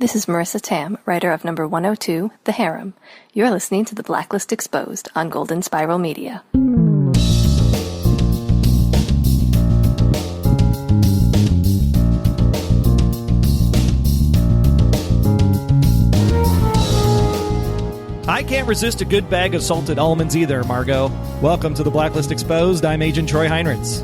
This is Marissa Tam, writer of number 102, The Harem. You're listening to the Blacklist Exposed on Golden Spiral Media. I can't resist a good bag of salted almonds either, Margot. Welcome to the Blacklist Exposed. I'm Agent Troy Heinrichs.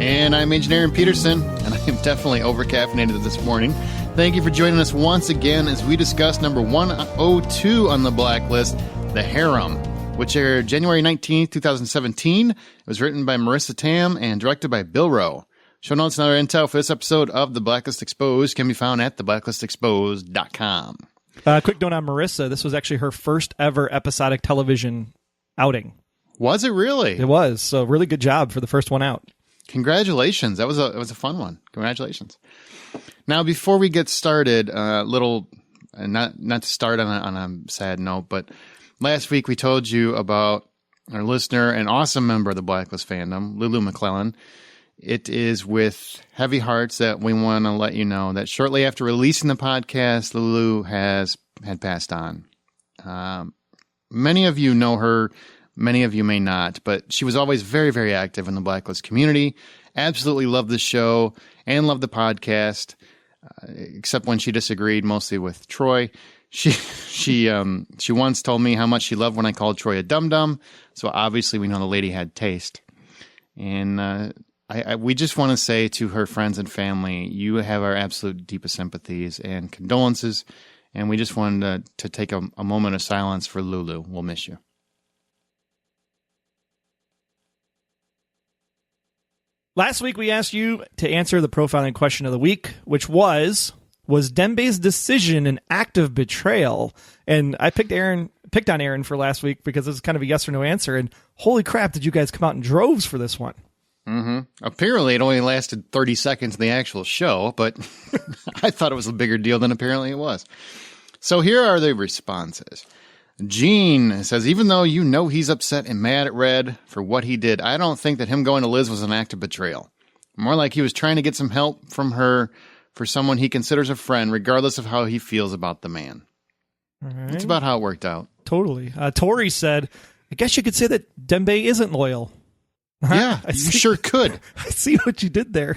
And I'm Agent Aaron Peterson, and I am definitely over-caffeinated this morning. Thank you for joining us once again as we discuss number 102 on the Blacklist, The Harem, which aired January 19th, 2017. It was written by Marissa Tam and directed by Bill Rowe. Show notes and other intel for this episode of The Blacklist Exposed can be found at theblacklistexposed.com. Quick note on Marissa. This was actually her first ever episodic television outing. Was it really? It was. So really good job for the first one out. Congratulations. That was a fun one. Congratulations. Now, before we get started, not to start on a sad note, but last week we told you about our listener, an awesome member of the Blacklist fandom, Lulu McClellan. It is with heavy hearts that we want to let you know that shortly after releasing the podcast, Lulu had passed on. Many of you know her, many of you may not, but she was always very, very active in the Blacklist community. Absolutely loved the show and loved the podcast, except when she disagreed, mostly with Troy. She once told me how much she loved when I called Troy a dum-dum, so obviously we know the lady had taste. And we just want to say to her friends and family, you have our absolute deepest sympathies and condolences, and we just wanted to take a moment of silence for Lulu. We'll miss you. Last week, we asked you to answer the profiling question of the week, which was Dembe's decision an act of betrayal? And I picked on Aaron for last week because it was kind of a yes or no answer. And holy crap, did you guys come out in droves for this one? Mm-hmm. Apparently, it only lasted 30 seconds in the actual show, but I thought it was a bigger deal than apparently it was. So here are the responses. Gene says, even though you know he's upset and mad at Red for what he did, I don't think that him going to Liz was an act of betrayal. More like he was trying to get some help from her for someone he considers a friend, regardless of how he feels about the man. All right. That's about how it worked out. Totally. Tori said, I guess you could say that Dembe isn't loyal. Yeah, you sure could. I see what you did there.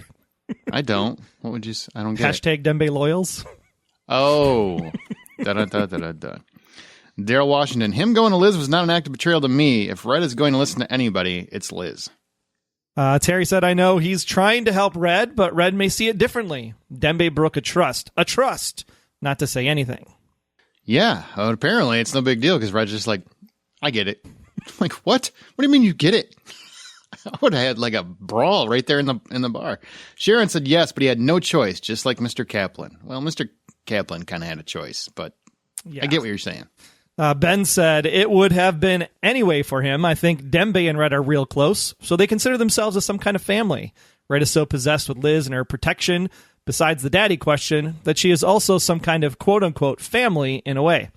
I don't. What would you say? I don't get Hashtag Dembe loyals. Oh. Da-da-da-da-da-da. Daryl Washington, him going to Liz was not an act of betrayal to me. If Red is going to listen to anybody, it's Liz. Terry said, I know he's trying to help Red, but Red may see it differently. Dembe broke a trust, not to say anything. Yeah, apparently it's no big deal because Red's just like, I get it. I'm like, what? What do you mean you get it? I would have had like a brawl right there in the bar. Sharon said yes, but he had no choice, just like Mr. Kaplan. Well, Mr. Kaplan kind of had a choice, but yeah. I get what you're saying. Ben said it would have been anyway for him. I think Dembe and Red are real close, so they consider themselves as some kind of family. Red is so possessed with Liz and her protection, besides the daddy question, that she is also some kind of quote-unquote family in a way.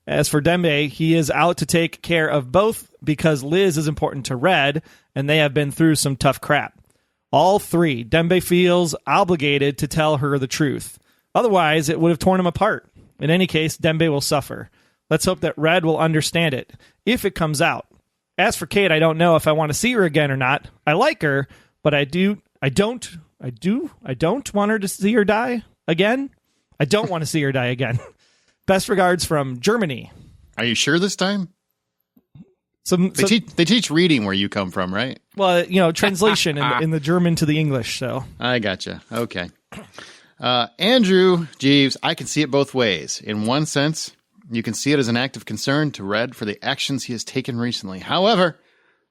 As for Dembe, he is out to take care of both because Liz is important to Red, and they have been through some tough crap. All three, Dembe feels obligated to tell her the truth. Otherwise, it would have torn him apart. In any case, Dembe will suffer. Let's hope that Red will understand it, if it comes out. As for Kate, I don't know if I want to see her again or not. I like her, but I don't want her to see her die again. I don't want to see her die again. Best regards from Germany. Are you sure this time? They teach reading where you come from, right? Well, translation in the German to the English. So I gotcha. Okay. Andrew Jeeves, I can see it both ways. In one sense, you can see it as an act of concern to Red for the actions he has taken recently. However,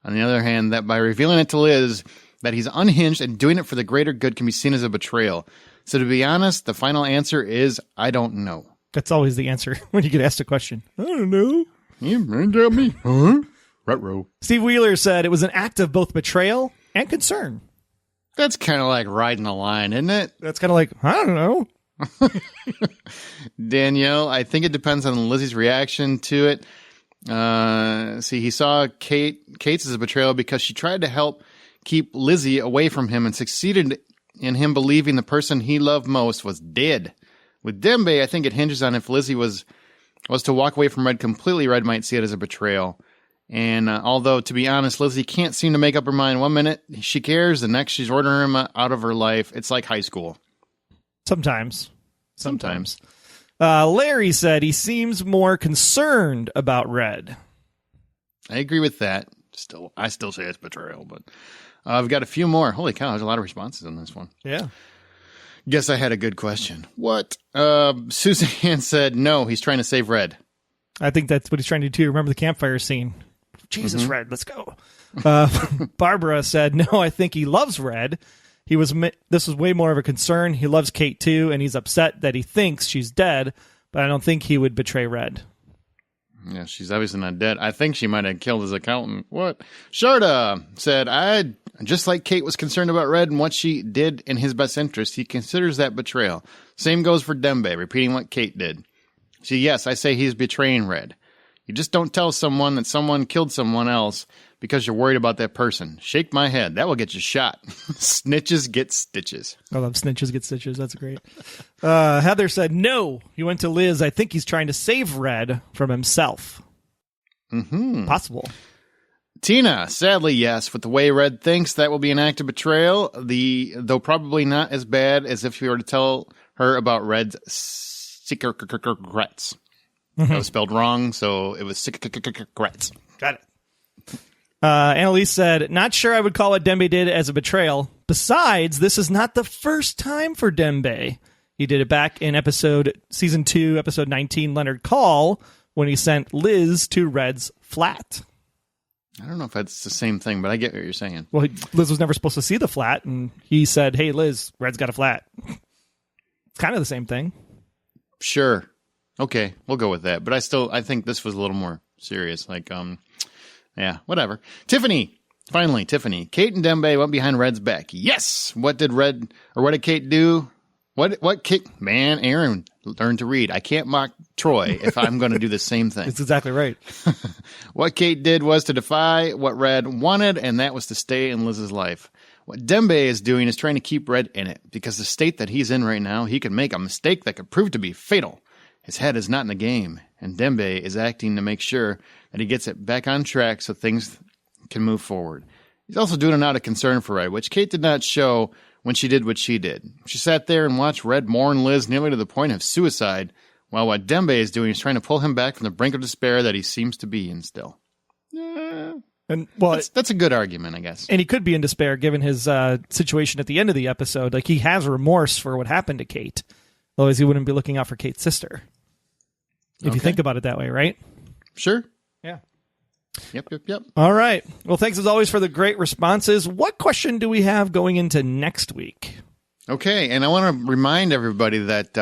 on the other hand, that by revealing it to Liz that he's unhinged and doing it for the greater good can be seen as a betrayal. So to be honest, the final answer is I don't know. That's always the answer when you get asked a question. I don't know. You got me. Huh? Ruh-roh. Steve Wheeler said it was an act of both betrayal and concern. That's kind of like riding a line, isn't it? That's kind of like, I don't know. Danielle, I think it depends on Lizzie's reaction to it. He saw Kate's as a betrayal because she tried to help keep Lizzie away from him and succeeded in him believing the person he loved most was dead. With Dembe, I think it hinges on if Lizzie was to walk away from Red completely, Red might see it as a betrayal. And although, to be honest, Lizzie can't seem to make up her mind. 1 minute she cares, the next she's ordering him out of her life. It's like high school. Sometimes. Larry said he seems more concerned about Red. I agree with that. I still say it's betrayal, but I've got a few more. Holy cow, there's a lot of responses on this one. Yeah. Guess I had a good question. What? Suzanne said, no, he's trying to save Red. I think that's what he's trying to do. Remember the campfire scene? Jesus, Red, let's go. Barbara said, no, I think he loves Red. This was way more of a concern. He loves Kate too, and he's upset that he thinks she's dead, but I don't think he would betray Red. Yeah, she's obviously not dead. I think she might have killed his accountant. What? Sharda said, just like Kate was concerned about Red and what she did in his best interest, he considers that betrayal. Same goes for Dembe, repeating what Kate did. Yes, I say he's betraying Red. You just don't tell someone that someone killed someone else because you're worried about that person. Shake my head. That will get you shot. Snitches get stitches. I love snitches get stitches. That's great. Heather said, no. He went to Liz. I think he's trying to save Red from himself. Mm-hmm. Possible. Tina, sadly, yes. With the way Red thinks, that will be an act of betrayal, though probably not as bad as if you were to tell her about Red's secrets. That was spelled wrong, so it was secrets. Got it. Annalise said, not sure I would call what Dembe did as a betrayal. Besides, this is not the first time for Dembe. He did it back in season 2, episode 19, Leonard Call, when he sent Liz to Red's flat. I don't know if that's the same thing, but I get what you're saying. Well, Liz was never supposed to see the flat, and he said, hey, Liz, Red's got a flat. It's kind of the same thing. Sure. Okay, we'll go with that. But I think this was a little more serious. Like, yeah, whatever. Tiffany. Finally, Tiffany. Kate and Dembe went behind Red's back. Yes! What did Kate do? What Kate? Man, Aaron learned to read. I can't mock Troy if I'm going to do the same thing. That's exactly right. What Kate did was to defy what Red wanted, and that was to stay in Liz's life. What Dembe is doing is trying to keep Red in it, because the state that he's in right now, he could make a mistake that could prove to be fatal. His head is not in the game, and Dembe is acting to make sure that he gets it back on track so things can move forward. He's also doing it out of concern for Red, which Kate did not show when she did what she did. She sat there and watched Red mourn Liz nearly to the point of suicide, while what Dembe is doing is trying to pull him back from the brink of despair that he seems to be in still. And well, that's a good argument, I guess. And he could be in despair given his situation at the end of the episode. Like, he has remorse for what happened to Kate. Otherwise, he wouldn't be looking out for Kate's sister. If you think about it that way, right? Sure. Yeah. Yep. All right. Well, thanks as always for the great responses. What question do we have going into next week? Okay, and I want to remind everybody that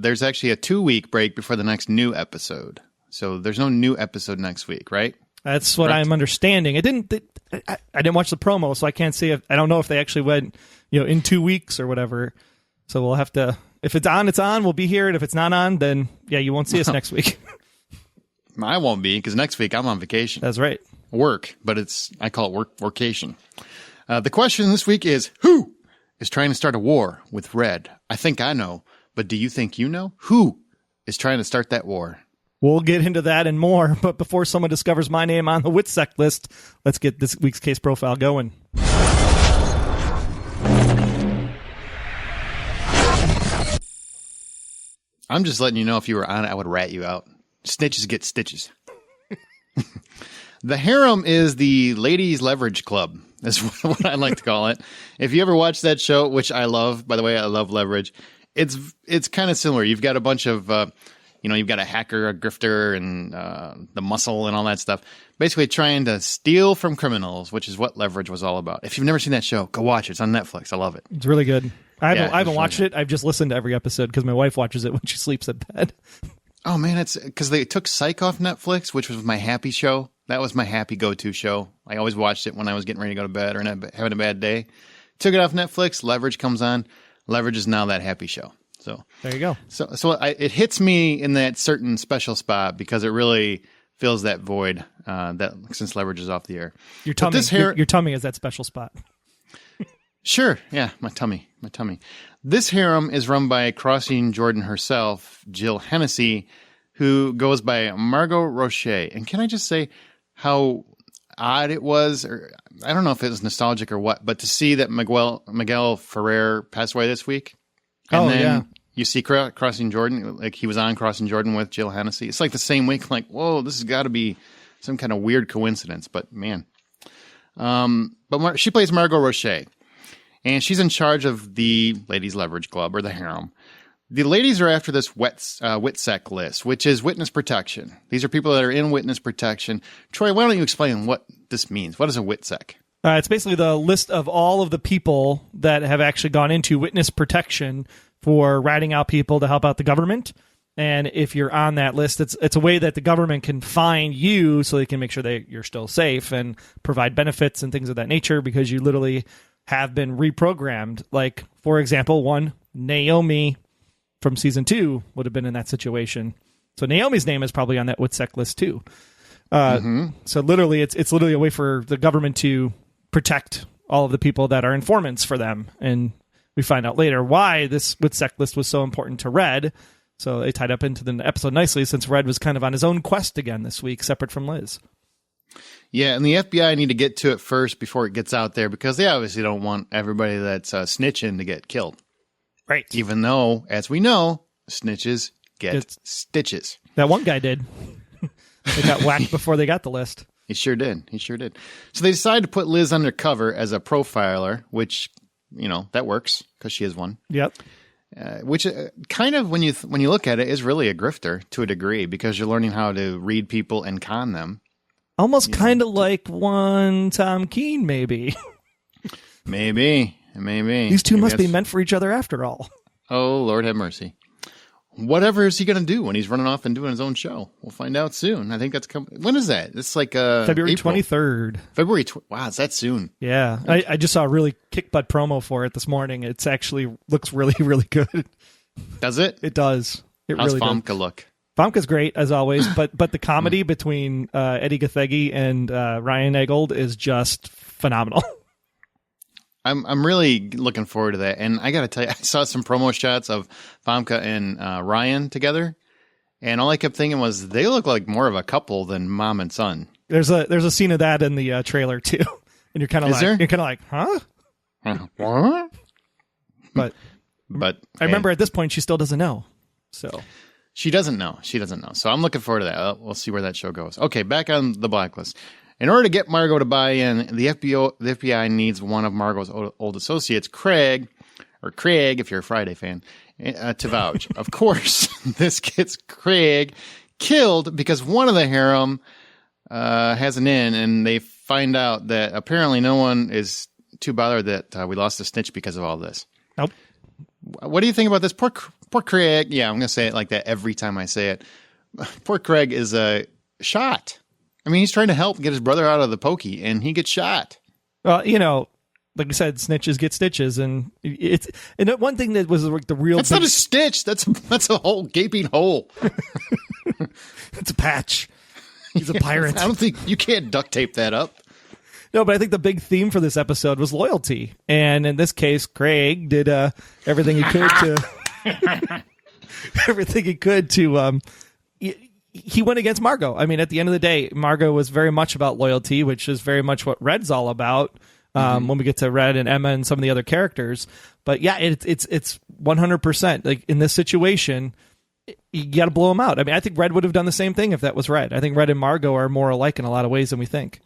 there's actually a 2-week break before the next new episode. So there's no new episode next week, right? That's what I'm understanding. I didn't watch the promo, so I can't see I don't know if they actually went, in 2 weeks or whatever. So we'll have to. If it's on, it's on. We'll be here. And if it's not on, then, yeah, you won't see us next week. I won't be, because next week I'm on vacation. That's right. Work, but I call it workation. The question this week is, who is trying to start a war with Red? I think I know, but do you think you know? Who is trying to start that war? We'll get into that and more, but before someone discovers my name on the WITSEC list, let's get this week's case profile going. I'm just letting you know, if you were on it, I would rat you out. Snitches get stitches. The Harem is the ladies' leverage club. That's what I like to call it. If you ever watch that show, which I love, by the way, I love Leverage. It's kind of similar. You've got a bunch of, you've got a hacker, a grifter, and the muscle and all that stuff. Basically trying to steal from criminals, which is what Leverage was all about. If you've never seen that show, go watch it. It's on Netflix. I love it. It's really good. I haven't watched it. I've just listened to every episode because my wife watches it when she sleeps in bed. Oh, man, it's because they took Psych off Netflix, which was my happy show. That was my happy go-to show. I always watched it when I was getting ready to go to bed or having a bad day. Took it off Netflix. Leverage comes on. Leverage is now that happy show. So there you go. It hits me in that certain special spot because it really fills that void that since Leverage is off the air. Your tummy is that special spot. Sure. Yeah, my tummy. This harem is run by Crossing Jordan herself, Jill Hennessy, who goes by Margot Roche. And can I just say how odd it was, or I don't know if it was nostalgic or what, but to see that Miguel Ferrer passed away this week. And then you see Crossing Jordan, like he was on Crossing Jordan with Jill Hennessy. It's like the same week, like, whoa, this has got to be some kind of weird coincidence, but man. But she plays Margot Roche. And she's in charge of the Ladies Leverage Club, or the Harem. The ladies are after this WITSEC list, which is witness protection. These are people that are in witness protection. Troy, why don't you explain what this means? What is a WITSEC? It's basically the list of all of the people that have actually gone into witness protection for ratting out people to help out the government. And if you're on that list, it's a way that the government can find you so they can make sure that you're still safe and provide benefits and things of that nature, because you literally have been reprogrammed. Like, for example, Naomi from season 2 would have been in that situation. So Naomi's name is probably on that WITSEC list too. So literally, it's literally a way for the government to protect all of the people that are informants for them. And we find out later why this WITSEC list was so important to Red. So they tied up into the episode nicely, since Red was kind of on his own quest again this week, separate from Liz. Yeah, and the FBI need to get to it first before it gets out there, because they obviously don't want everybody that's snitching to get killed. Right. Even though, as we know, snitches get stitches. That one guy did. They got whacked before they got the list. He sure did. So they decided to put Liz undercover as a profiler, which, that works because she is one. Yep. Which kind of, when you look at it, is really a grifter to a degree, because you're learning how to read people and con them. Almost kind of like one Tom Keene, maybe. Maybe. These two must be meant for each other after all. Oh, Lord have mercy. Whatever is he going to do when he's running off and doing his own show? We'll find out soon. I think that's coming. When is that? It's like February 23rd. Wow, it's that soon. Yeah. I just saw a really kick butt promo for it this morning. It's actually looks really, really good. Does it? It does. How's really Famke look? Famke's great, as always, but the comedy between Eddie Gathegi and Ryan Eggold is just phenomenal. I'm really looking forward to that. And I got to tell you, I saw some promo shots of Famke and Ryan together, and all I kept thinking was they look like more of a couple than mom and son. There's a scene of that in the trailer too, and you're kind of like, huh? What? But I remember at this point she still doesn't know. So she doesn't know. So I'm looking forward to that. We'll see where that show goes. Okay, back on the Blacklist. In order to get Margot to buy in, the FBI needs one of Margot's old associates, Craig, if you're a Friday fan, to vouch. Of course, this gets Craig killed because one of the harem has an in, and they find out that apparently no one is too bothered that we lost a snitch because of all this. Nope. What do you think about this? Poor Craig. Yeah, I'm going to say it like that every time I say it. Poor Craig is shot. I mean, he's trying to help get his brother out of the pokey, and he gets shot. Well, like we said, snitches get stitches, and one thing that was like the real. That's not a stitch. That's a whole gaping hole. It's a patch. He's a pirate. I don't think you can't duct tape that up. No, but I think the big theme for this episode was loyalty, and in this case, Craig did everything he could to he went against Margot. I mean, at the end of the day, Margot was very much about loyalty, which is very much what Red's all about. When we get to Red and Emma and some of the other characters, but yeah, it's 100%. Like in this situation, you got to blow them out. I mean, I think Red would have done the same thing if that was Red. I think Red and Margot are more alike in a lot of ways than we think.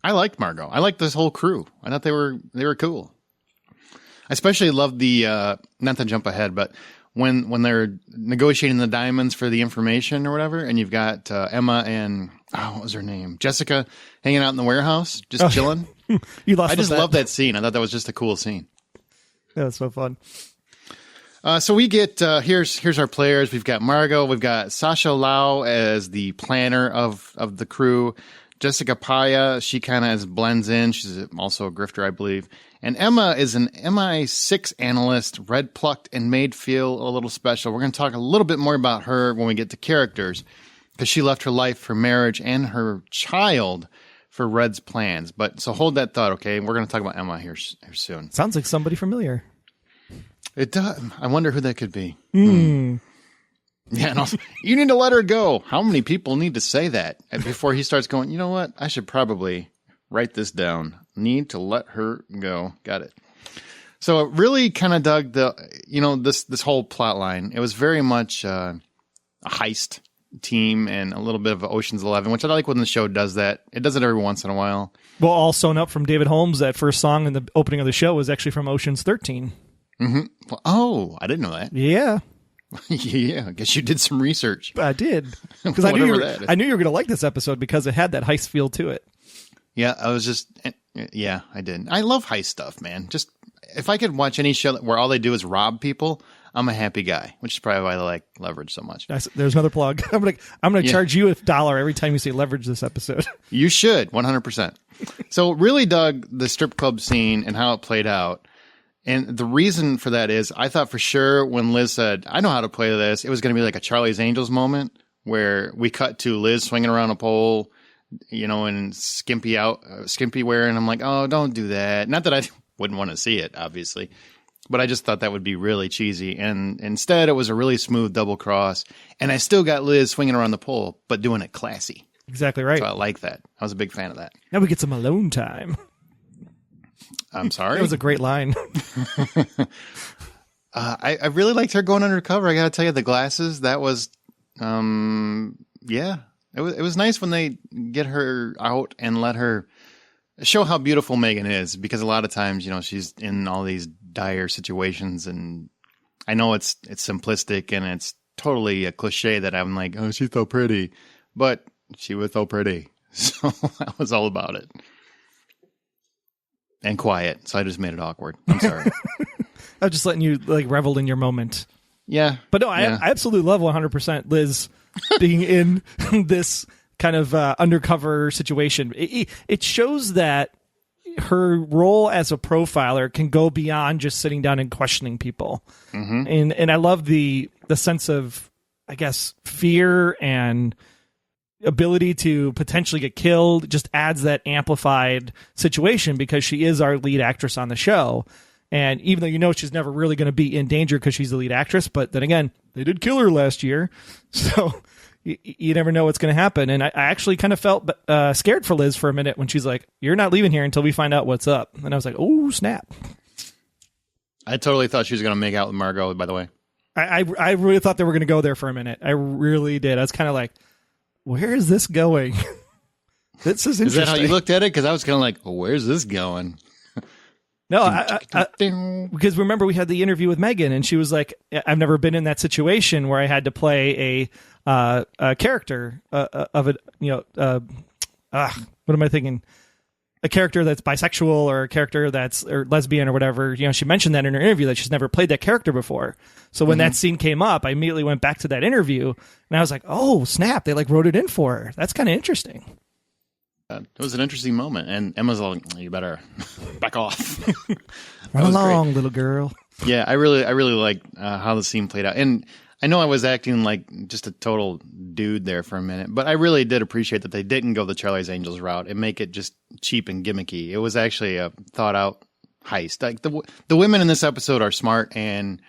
I liked Margot. I liked this whole crew. I thought they were cool. I especially loved the not to jump ahead, but when they're negotiating the diamonds for the information or whatever, and you've got Emma and what was her name, Jessica, hanging out in the warehouse, just chilling. I just love that scene. I thought that was just a cool scene. Yeah, it's so fun. So we get here's our players. We've got Margot. We've got Sasha Lau as the planner of the crew. Jessica Paya, she kind of blends in. She's also a grifter, I believe. And Emma is an MI6 analyst, red plucked and made feel a little special. We're going to talk a little bit more about her when we get to characters, because she left her life for marriage and her child for Red's plans. But so hold that thought, okay? We're going to talk about Emma here soon. Sounds like somebody familiar. It does. I wonder who that could be. Hmm. Yeah, and also, you need to let her go. How many people need to say that before he starts going, you know what? I should probably write this down. Need to let her go. Got it. So it really kind of dug this whole plot line. It was very much a heist team and a little bit of Ocean's 11, which I like when the show does that. It does it every once in a while. Well, all sewn up from David Holmes. That first song in the opening of the show was actually from Ocean's 13. Mm-hmm. Well, oh, I didn't know that. Yeah. Yeah, I guess you did some research. I did. Because I knew you were going to like this episode because it had that heist feel to it. Yeah, I did. I love heist stuff, man. Just if I could watch any show where all they do is rob people, I'm a happy guy, which is probably why I like Leverage so much. There's another plug. I'm gonna charge you $1 every time you say Leverage this episode. You should, 100%. So really dug the strip club scene and how it played out. And the reason for that is I thought for sure when Liz said, I know how to play this, it was going to be like a Charlie's Angels moment where we cut to Liz swinging around a pole, and skimpy wear. And I'm like, oh, don't do that. Not that I wouldn't want to see it, obviously, but I just thought that would be really cheesy. And instead it was a really smooth double cross. And I still got Liz swinging around the pole, but doing it classy. Exactly right. So I like that. I was a big fan of that. Now we get some alone time. I'm sorry. That was a great line. I really liked her going undercover. I got to tell you, the glasses, that was, yeah. It was nice when they get her out and let her show how beautiful Megan is, because a lot of times, she's in all these dire situations, and I know it's simplistic and it's totally a cliche that I'm like, oh, she's so pretty, but she was so pretty. So that was all about it. And quiet, so I just made it awkward. I'm sorry. I was just letting you revel in your moment. Yeah. But no, I absolutely love 100% Liz being in this kind of undercover situation. It shows that her role as a profiler can go beyond just sitting down and questioning people. Mm-hmm. And I love the sense of, I guess, fear and ability to potentially get killed. Just adds that amplified situation because she is our lead actress on the show. And even though she's never really going to be in danger because she's the lead actress, but then again, they did kill her last year. So you never know what's going to happen. And I actually kind of felt scared for Liz for a minute when she's like, you're not leaving here until we find out what's up. And I was like, oh, snap. I totally thought she was going to make out with Margot, by the way. I really thought they were going to go there for a minute. I really did. I was kind of like, where is this going? This is interesting. Is that how you looked at it? Because I was kind of like, well, where's this going? No, because remember we had the interview with Megan, and she was like, "I've never been in that situation where I had to play a character of it. What am I thinking? A character that's bisexual or a character that's or lesbian or whatever. She mentioned that in her interview that she's never played that character before. So when that scene came up, I immediately went back to that interview, and I was like, "Oh snap! They wrote it in for her. That's kind of interesting." It was an interesting moment, and Emma's like, "You better back off." Run along, little girl. Yeah, I really liked how the scene played out, and I know I was acting like just a total dude there for a minute, but I really did appreciate that they didn't go the Charlie's Angels route and make it just cheap and gimmicky. It was actually a thought out heist. Like the women in this episode are smart and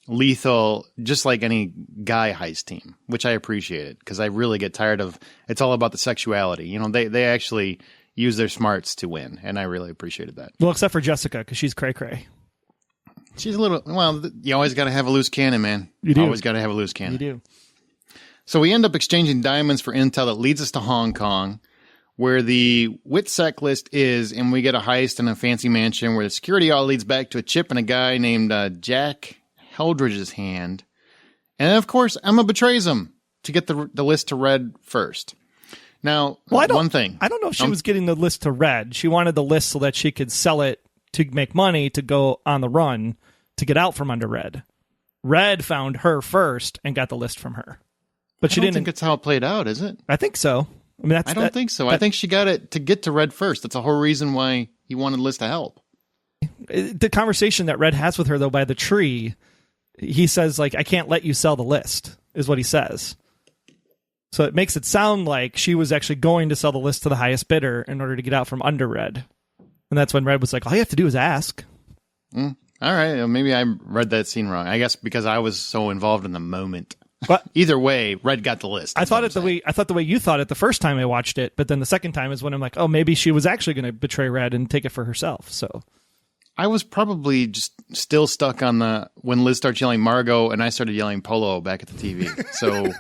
lethal, just like any guy heist team, which I appreciated because I really get tired of it's all about the sexuality. They actually use their smarts to win, and I really appreciated that. Well, except for Jessica, because she's cray-cray. She's a little, you always got to have a loose cannon, man. You do. Always got to have a loose cannon. You do. So we end up exchanging diamonds for intel that leads us to Hong Kong, where the WITSEC list is, and we get a heist in a fancy mansion where the security all leads back to a chip in a guy named Jack Heldridge's hand. And then, of course, Emma betrays him to get the list to Red first. Now, one thing. I don't know if she was getting the list to Red. She wanted the list so that she could sell it to make money to go on the run to get out from under Red. Red found her first and got the list from her. But she didn't. I don't think it's how it played out, is it? I think so. I don't think so. I think she got it to get to Red first. That's the whole reason why he wanted Liz to help. The conversation that Red has with her, though, by the tree, he says, I can't let you sell the list, is what he says. So it makes it sound like she was actually going to sell the list to the highest bidder in order to get out from under Red. And that's when Red was like, all you have to do is ask. All right. Maybe I read that scene wrong. I guess because I was so involved in the moment. But either way, Red got the list. I thought the way you thought it the first time I watched it, but then the second time is when I'm like, oh, maybe she was actually going to betray Red and take it for herself. So I was probably just still stuck on when Liz started yelling Margot and I started yelling Polo back at the TV. So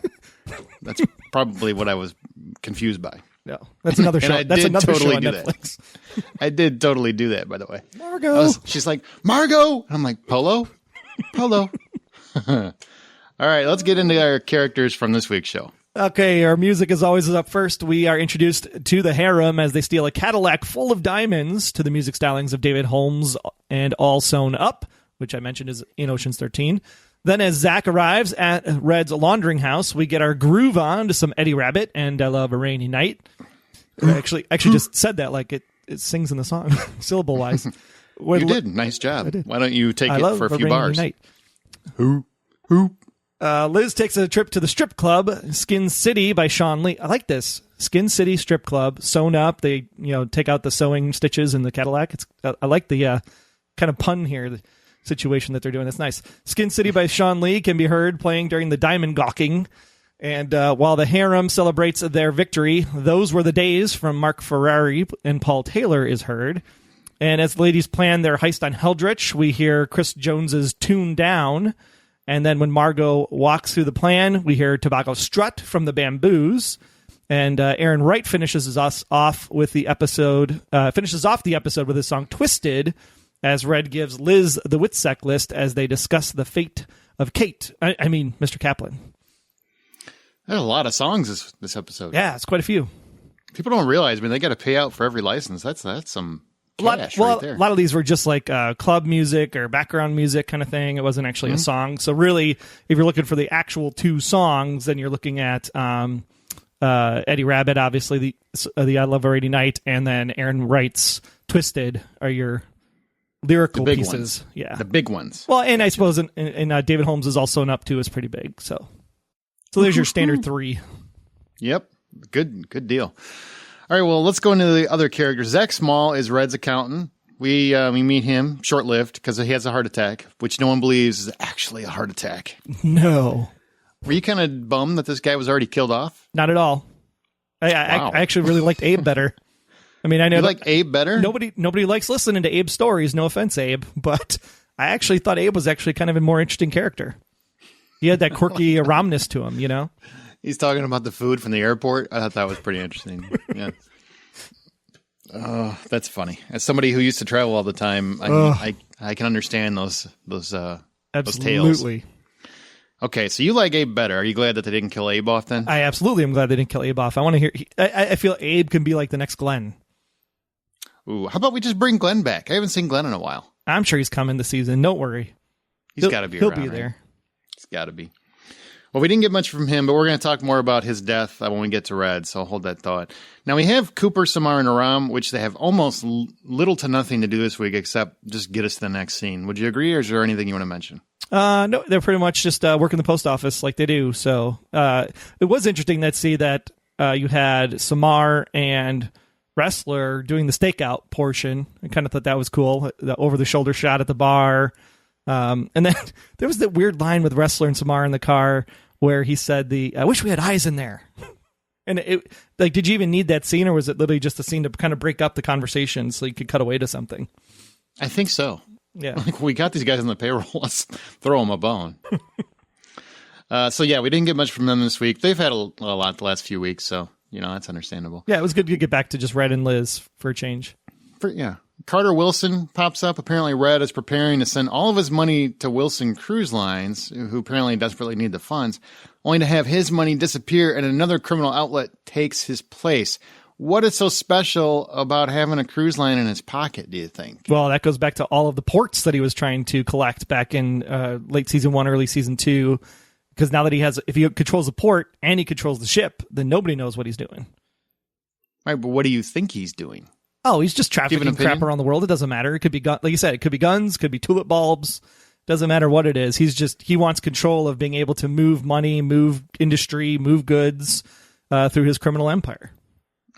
that's probably what I was confused by. No, that's another show. That's another show on Netflix. I did totally do that, by the way. Margot. She's like, Margot. And I'm like, Polo? Polo. All right, let's get into our characters from this week's show. Okay, our music as always is up first. We are introduced to the Harem as they steal a Cadillac full of diamonds to the music stylings of David Holmes and All Sewn Up, which I mentioned is in Ocean's 13. Then as Zach arrives at Red's laundering house, we get our groove on to some Eddie Rabbit and I Love a Rainy Night. I actually just said that like it sings in the song, syllable-wise. You did. Nice job. Why don't you take it for a few bars? Night. Who? Liz takes a trip to the strip club, Skin City by Sean Lee. I like this. Skin City strip club, sewn up. They, take out the sewing stitches in the Cadillac. I like the kind of pun here, the situation that they're doing. That's nice. Skin City by Sean Lee can be heard playing during the diamond gawking. And while the Harem celebrates their victory, Those Were the Days from Mark Ferrari and Paul Taylor is heard. And as the ladies plan their heist on Heldrich, we hear Chris Jones's Tune Down. And then when Margot walks through the plan, we hear Tobacco Strut from the Bamboos. And Aaron Wright finishes off the episode with his song Twisted, as Red gives Liz the WITSEC list as they discuss the fate of Kate. I mean, Mr. Kaplan. There's a lot of songs this episode. Yeah, it's quite a few. People don't realize, they got to pay out for every license. That's some cash right there. A lot of these were just like club music or background music kind of thing. It wasn't actually a song. So really, if you're looking for the actual two songs, then you're looking at Eddie Rabbit, obviously, the I Love a Rainy Night, and then Aaron Wright's Twisted are your lyrical pieces. Ones. Yeah, the big ones. Well, and I suppose in David Holmes is also up too is pretty big. So there's your standard three. Yep, good deal. All right, well, let's go into the other characters. Zach Small is Red's accountant. We meet him short-lived because he has a heart attack, which no one believes is actually a heart attack. No. Were you kind of bummed that this guy was already killed off? Not at all. I actually really liked Abe better. I mean, I know you like Abe better. Nobody likes listening to Abe's stories. No offense, Abe, but I actually thought Abe was actually kind of a more interesting character. He had that quirky Romness to him, He's talking about the food from the airport. I thought that was pretty interesting. Yeah. Oh, that's funny. As somebody who used to travel all the time, I can understand those tales. Absolutely. Okay, so you like Abe better. Are you glad that they didn't kill Abe off then? I absolutely am glad they didn't kill Abe off. I want to hear. I feel Abe can be like the next Glenn. Ooh, how about we just bring Glenn back? I haven't seen Glenn in a while. I'm sure he's coming this season. Don't worry. He's got to be around. He'll be there. Right? He's got to be. Well, we didn't get much from him, but we're going to talk more about his death when we get to Red, so hold that thought. Now, we have Cooper, Samar, and Harum, which they have almost little to nothing to do this week except just get us to the next scene. Would you agree, or is there anything you want to mention? No, they're pretty much just working the post office like they do. So it was interesting to see that you had Samar and Wrestler doing the stakeout portion. I kind of thought that was cool, the over-the-shoulder shot at the bar. And then there was that weird line with Wrestler and Samar in the car where he said, I wish we had eyes in there. And did you even need that scene, or was it literally just a scene to kind of break up the conversation so you could cut away to something? I think so. Yeah. Like, we got these guys on the payroll. Let's throw them a bone. So, yeah, we didn't get much from them this week. They've had a lot the last few weeks, so, that's understandable. Yeah, it was good to get back to just Red and Liz for a change. Yeah. Carter Wilson pops up. Apparently, Red is preparing to send all of his money to Wilson Cruise Lines, who apparently desperately need the funds, only to have his money disappear and another criminal outlet takes his place. What is so special about having a cruise line in his pocket, do you think? Well, that goes back to all of the ports that he was trying to collect back in late season 1, early season 2. Because now that if he controls the port and he controls the ship, then nobody knows what he's doing. Right, but what do you think he's doing? Oh, he's just trafficking crap around the world. It doesn't matter. It could be, like you said, it could be guns, could be tulip bulbs. Doesn't matter what it is. He wants control of being able to move money, move industry, move goods. through his criminal empire.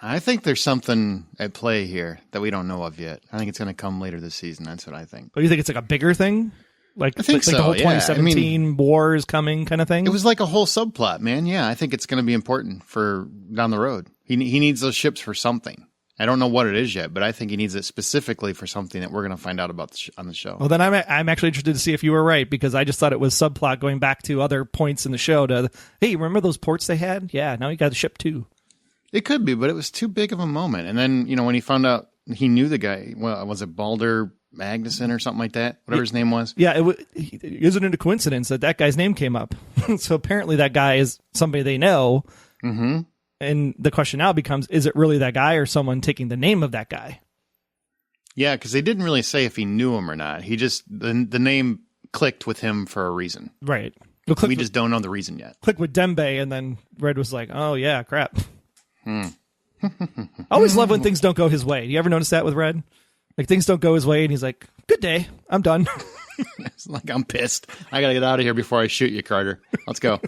I think there's something at play here that we don't know of yet. I think it's going to come later this season. That's what I think. Oh, you think it's like a bigger thing? I think so, the whole yeah. 2017 war is coming kind of thing? It was like a whole subplot, man. Yeah, I think it's going to be important for down the road. He needs those ships for something. I don't know what it is yet, but I think he needs it specifically for something that we're going to find out about on the show. Well, then I'm actually interested to see if you were right, because I just thought it was subplot going back to other points in the show to, hey, remember those ports they had? Yeah, now you got a ship too. It could be, but it was too big of a moment. And then, when he found out he knew the guy, well, was it Balder Magnuson or something like that? Whatever his name was. Yeah, isn't it a coincidence that guy's name came up? So apparently that guy is somebody they know. Mm-hmm. And the question now becomes, is it really that guy or someone taking the name of that guy? Yeah, because they didn't really say if he knew him or not. He just, the name clicked with him for a reason. Right. We just don't know the reason yet. Click with Dembe, and then Red was like, oh yeah, crap. I always love when things don't go his way. You ever notice that with Red? Like things don't go his way, and he's like, good day, I'm done. It's like, I'm pissed. I got to get out of here before I shoot you, Carter. Let's go.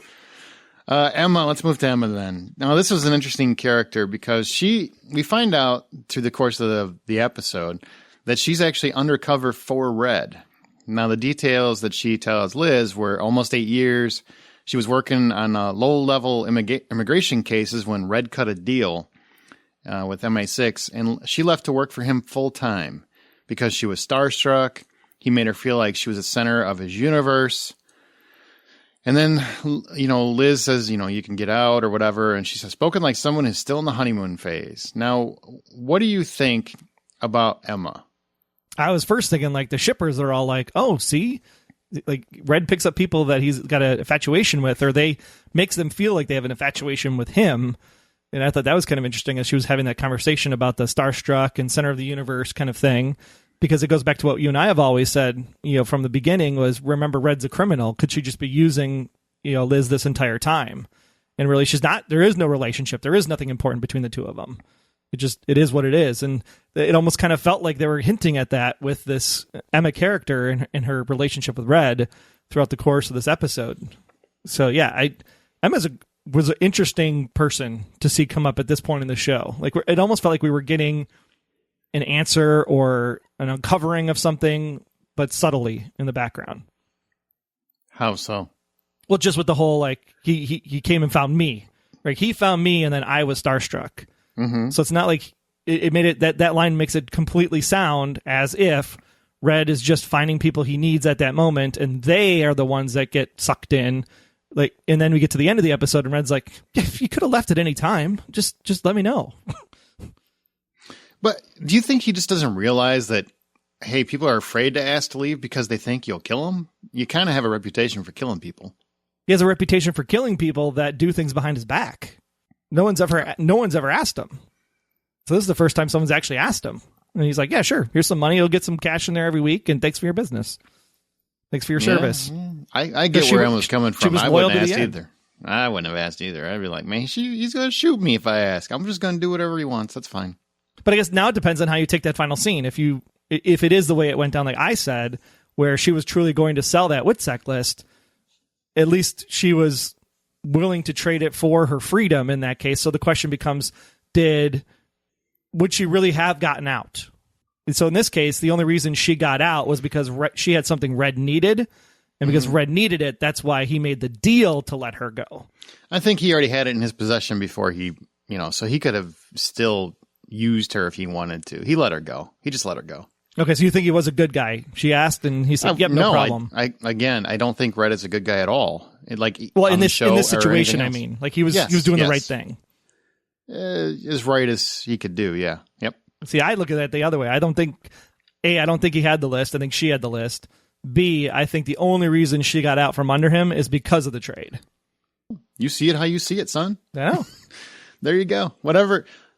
Emma, let's move to Emma then. Now, this was an interesting character because we find out through the course of the episode that she's actually undercover for Red. Now, the details that she tells Liz were almost 8 years. She was working on low-level immigration cases when Red cut a deal with MI6, and she left to work for him full-time because she was starstruck. He made her feel like she was the center of his universe. And then, Liz says, you can get out or whatever. And she says, spoken like someone who's still in the honeymoon phase. Now, what do you think about Emma? I was first thinking like the shippers are all like, oh, see, like Red picks up people that he's got an infatuation with, or they makes them feel like they have an infatuation with him. And I thought that was kind of interesting as she was having that conversation about the starstruck and center of the universe kind of thing. Because it goes back to what you and I have always said, from the beginning was, remember, Red's a criminal. Could she just be using, Liz this entire time? And really, she's not. There is no relationship. There is nothing important between the two of them. It is what it is. And it almost kind of felt like they were hinting at that with this Emma character and her relationship with Red throughout the course of this episode. So, yeah, Emma was an interesting person to see come up at this point in the show. Like, it almost felt like we were getting an answer or an uncovering of something, but subtly in the background. How so? Well, just with the whole, like, he came and found me. Right? He found me, and then I was starstruck. Mm-hmm. So it's not like it made it that line makes it completely sound as if Red is just finding people he needs at that moment, and they are the ones that get sucked in. Like, and then we get to the end of the episode, and Red's like, "If you could have left at any time, just let me know." But do you think he just doesn't realize that, hey, people are afraid to ask to leave because they think you'll kill them? You kind of have a reputation for killing people. He has a reputation for killing people that do things behind his back. No one's ever asked him. So this is the first time someone's actually asked him. And he's like, yeah, sure. Here's some money. You'll get some cash in there every week. And thanks for your business. Thanks for your service. Yeah. I get where Emma's coming from. I wouldn't have asked either. I wouldn't have asked either. I'd be like, man, he's going to shoot me if I ask. I'm just going to do whatever he wants. That's fine. But I guess now it depends on how you take that final scene. If it is the way it went down, like I said, where she was truly going to sell that WITSEC list, at least she was willing to trade it for her freedom in that case. So the question becomes, would she really have gotten out? And so in this case, the only reason she got out was because she had something Red needed. And because Red needed it, that's why he made the deal to let her go. I think he already had it in his possession before so he could have still used her if he wanted to. He let her go. He just let her go. Okay, so you think he was a good guy? She asked, and he said, "Yep, no problem." I don't think Red is a good guy at all. In this situation, I mean, like he was doing the right thing. As right as he could do. Yeah. Yep. See, I look at that the other way. I don't think he had the list. I think she had the list. B, I think the only reason she got out from under him is because of the trade. You see it how you see it, son. Yeah. There you go.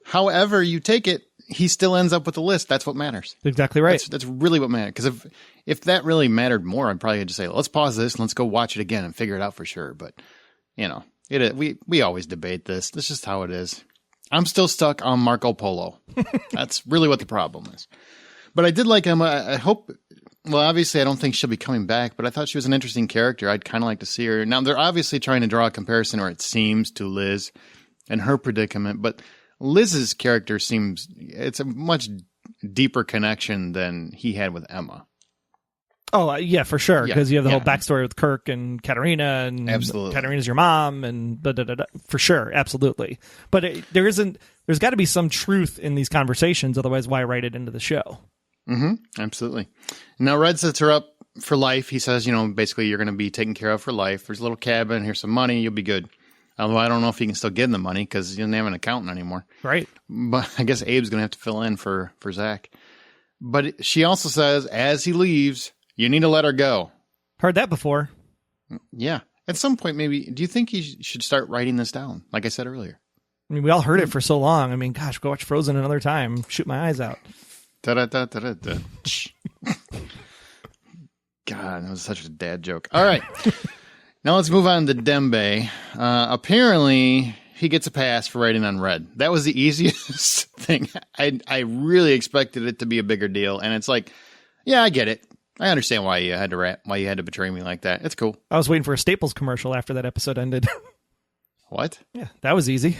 However you take it, he still ends up with the list. That's what matters. Exactly right. That's really what matters. Because if that really mattered more, I'd probably just say, let's pause this and let's go watch it again and figure it out for sure. But, we always debate this. This is just how it is. I'm still stuck on Marco Polo. That's really what the problem is. But I did like Emma. I hope, well, obviously I don't think she'll be coming back, but I thought she was an interesting character. I'd kind of like to see her. Now, they're obviously trying to draw a comparison, or it seems, to Liz. and her predicament. But Liz's character seems, it's a much deeper connection than he had with Emma. Oh, yeah, for sure. Because you have the whole backstory with Kirk and Katerina, and absolutely. Katerina's your mom, and for sure, absolutely. But there's got to be some truth in these conversations, otherwise why write it into the show? Absolutely. Now Red sets her up for life. He says, basically you're going to be taken care of for life. There's a little cabin, here's some money, you'll be good. Although I don't know if he can still give him the money because he doesn't have an accountant anymore. Right. But I guess Abe's going to have to fill in for Zach. But she also says, as he leaves, you need to let her go. Heard that before. Yeah. At some point, maybe, do you think he should start writing this down? Like I said earlier. I mean, we all heard it for so long. I mean, gosh, go watch Frozen another time. Shoot my eyes out. Da-da-da-da-da-da. God, that was such a dad joke. All right. Now let's move on to Dembe. Apparently, he gets a pass for writing on Red. That was the easiest thing. I really expected it to be a bigger deal. And it's like, yeah, I get it. I understand why you had to betray me like that. It's cool. I was waiting for a Staples commercial after that episode ended. What? Yeah, that was easy.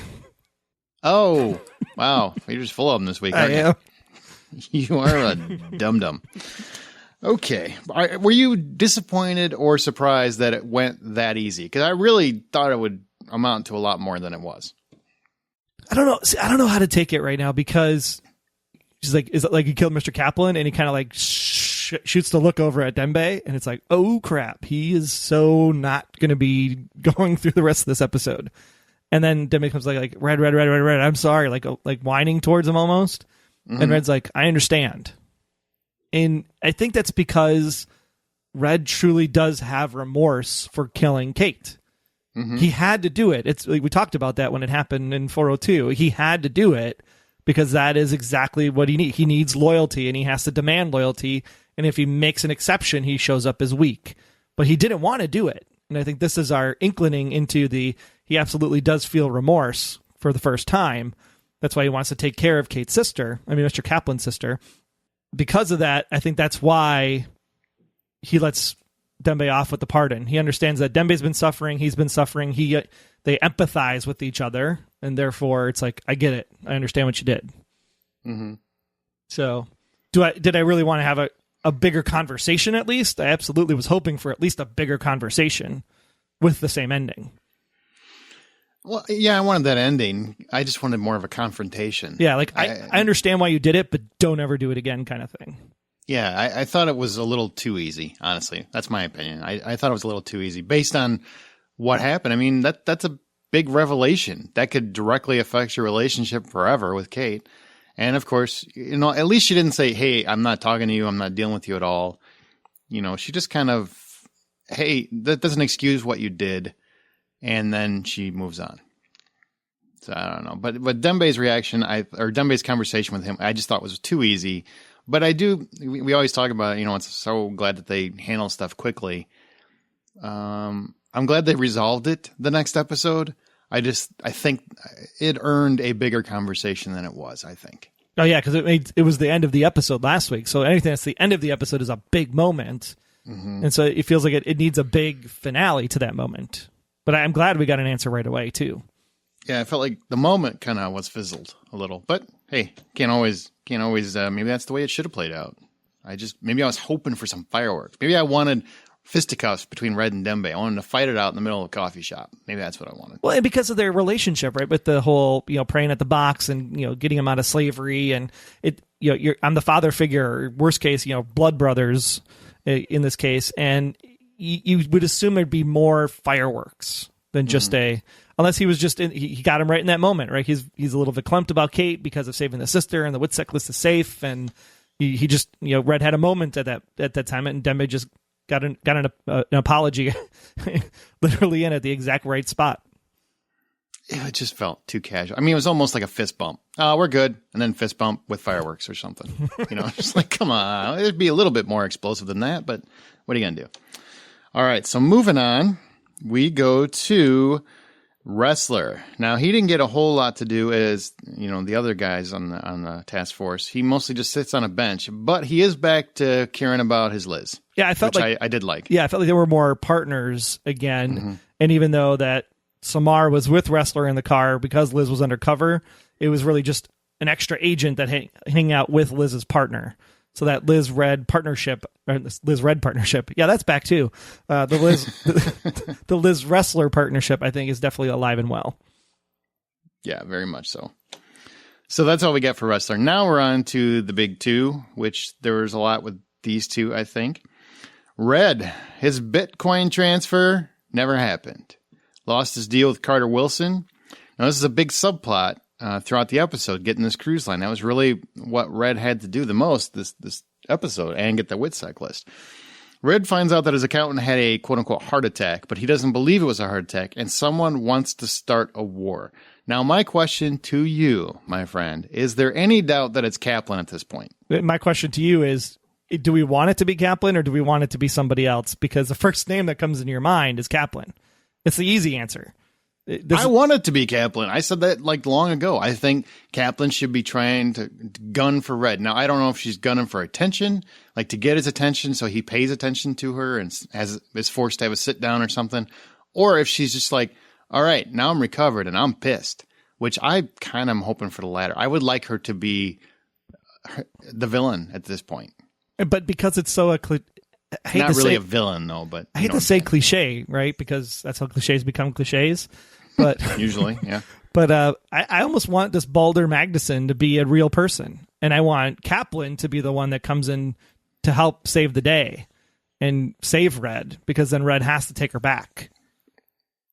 Oh, wow. You're just full of them this week, aren't you? You are a dum-dum. Okay. Were you disappointed or surprised that it went that easy? Because I really thought it would amount to a lot more than it was. I don't know. See, I don't know how to take it right now because she's like, is it like he killed Mr. Kaplan? And he kind of like shoots the look over at Dembe, and it's like, oh crap, he is so not going to be going through the rest of this episode. And then Dembe comes like Red, I'm sorry, like whining towards him almost. And Red's like, I understand. And I think that's because Red truly does have remorse for killing Kate. He had to do it. It's like we talked about that when it happened in 402. He had to do it because that is exactly what he needs. He needs loyalty, and he has to demand loyalty. And if he makes an exception, he shows up as weak. But he didn't want to do it. And I think this is our inclining into he absolutely does feel remorse for the first time. That's why he wants to take care of Kate's sister. I mean, Mr. Kaplan's sister. Because of that, I think that's why he lets Dembe off with the pardon. He understands that Dembe's been suffering. He's been suffering. They empathize with each other. And therefore, it's like, I get it. I understand what you did. So did I really want to have a bigger conversation at least? I absolutely was hoping for at least a bigger conversation with the same ending. Well, yeah, I wanted that ending. I just wanted more of a confrontation. Yeah, like I understand why you did it, but don't ever do it again kind of thing. Yeah, I thought it was a little too easy, honestly. That's my opinion. I thought it was a little too easy based on what happened. I mean, that's a big revelation. That could directly affect your relationship forever with Kate. And of course, at least she didn't say, hey, I'm not talking to you. I'm not dealing with you at all. She just kind of, hey, that doesn't excuse what you did. And then she moves on. So I don't know. But Dembe's reaction, or Dembe's conversation with him, I just thought was too easy. But we always talk about, it's so glad that they handle stuff quickly. I'm glad they resolved it the next episode. I think it earned a bigger conversation than it was, I think. Oh, yeah, because it was the end of the episode last week. So anything that's the end of the episode is a big moment. And so it feels like it needs a big finale to that moment. But I'm glad we got an answer right away, too. Yeah, I felt like the moment kind of was fizzled a little. But, hey, can't always. Maybe that's the way it should have played out. Maybe I was hoping for some fireworks. Maybe I wanted fisticuffs between Red and Dembe. I wanted to fight it out in the middle of a coffee shop. Maybe that's what I wanted. Well, and because of their relationship, right, with the whole, praying at the box and, getting him out of slavery. And, I'm the father figure, worst case, blood brothers in this case. And you would assume there'd be more fireworks than just unless he was just he got him right in that moment, right? He's a little verklempt about Kate because of saving the sister, and the WITSEC list is safe, and he just Red had a moment at that time, and Dembe just got an apology literally in at the exact right spot. It just felt too casual. I mean, it was almost like a fist bump. Oh, we're good, and then fist bump with fireworks or something. Just like, come on, it'd be a little bit more explosive than that, but what are you gonna do? All right, so moving on, we go to Wrestler. Now, he didn't get a whole lot to do as, the other guys on the task force. He mostly just sits on a bench, but he is back to caring about his Liz. Yeah, I felt I did like. Yeah, I felt like there were more partners again. And even though that Samar was with Wrestler in the car because Liz was undercover. It was really just an extra agent that hang out with Liz's partner. So that Liz-Red partnership, yeah, that's back too. The Liz Wrestler partnership, I think, is definitely alive and well. Yeah, very much so. So that's all we got for Wrestler. Now we're on to the big two, which there was a lot with these two, I think. Red, his Bitcoin transfer never happened. Lost his deal with Carter Wilson. Now, this is a big subplot throughout the episode, getting this cruise line. That was really what Red had to do the most this episode, and get the WITSEC list. Red finds out that his accountant had a quote-unquote heart attack, but he doesn't believe it was a heart attack, and someone wants to start a war. Now, my question to you, my friend, is there any doubt that it's Kaplan at this point? My question to you is, do we want it to be Kaplan or do we want it to be somebody else? Because the first name that comes into your mind is Kaplan. It's the easy answer. I want it to be Kaplan. I said that like long ago. I think Kaplan should be trying to gun for Red. Now, I don't know if she's gunning for attention, like to get his attention so he pays attention to her and is forced to have a sit down or something. Or if she's just like, all right, now I'm recovered and I'm pissed, which I kind of am hoping for the latter. I would like her to be the villain at this point. But because it's so not really a villain, though. But I hate to say cliche, right? Because that's how cliches become cliches. But usually, yeah. But I almost want this Balder Magnuson to be a real person, and I want Kaplan to be the one that comes in to help save the day and save Red, because then Red has to take her back.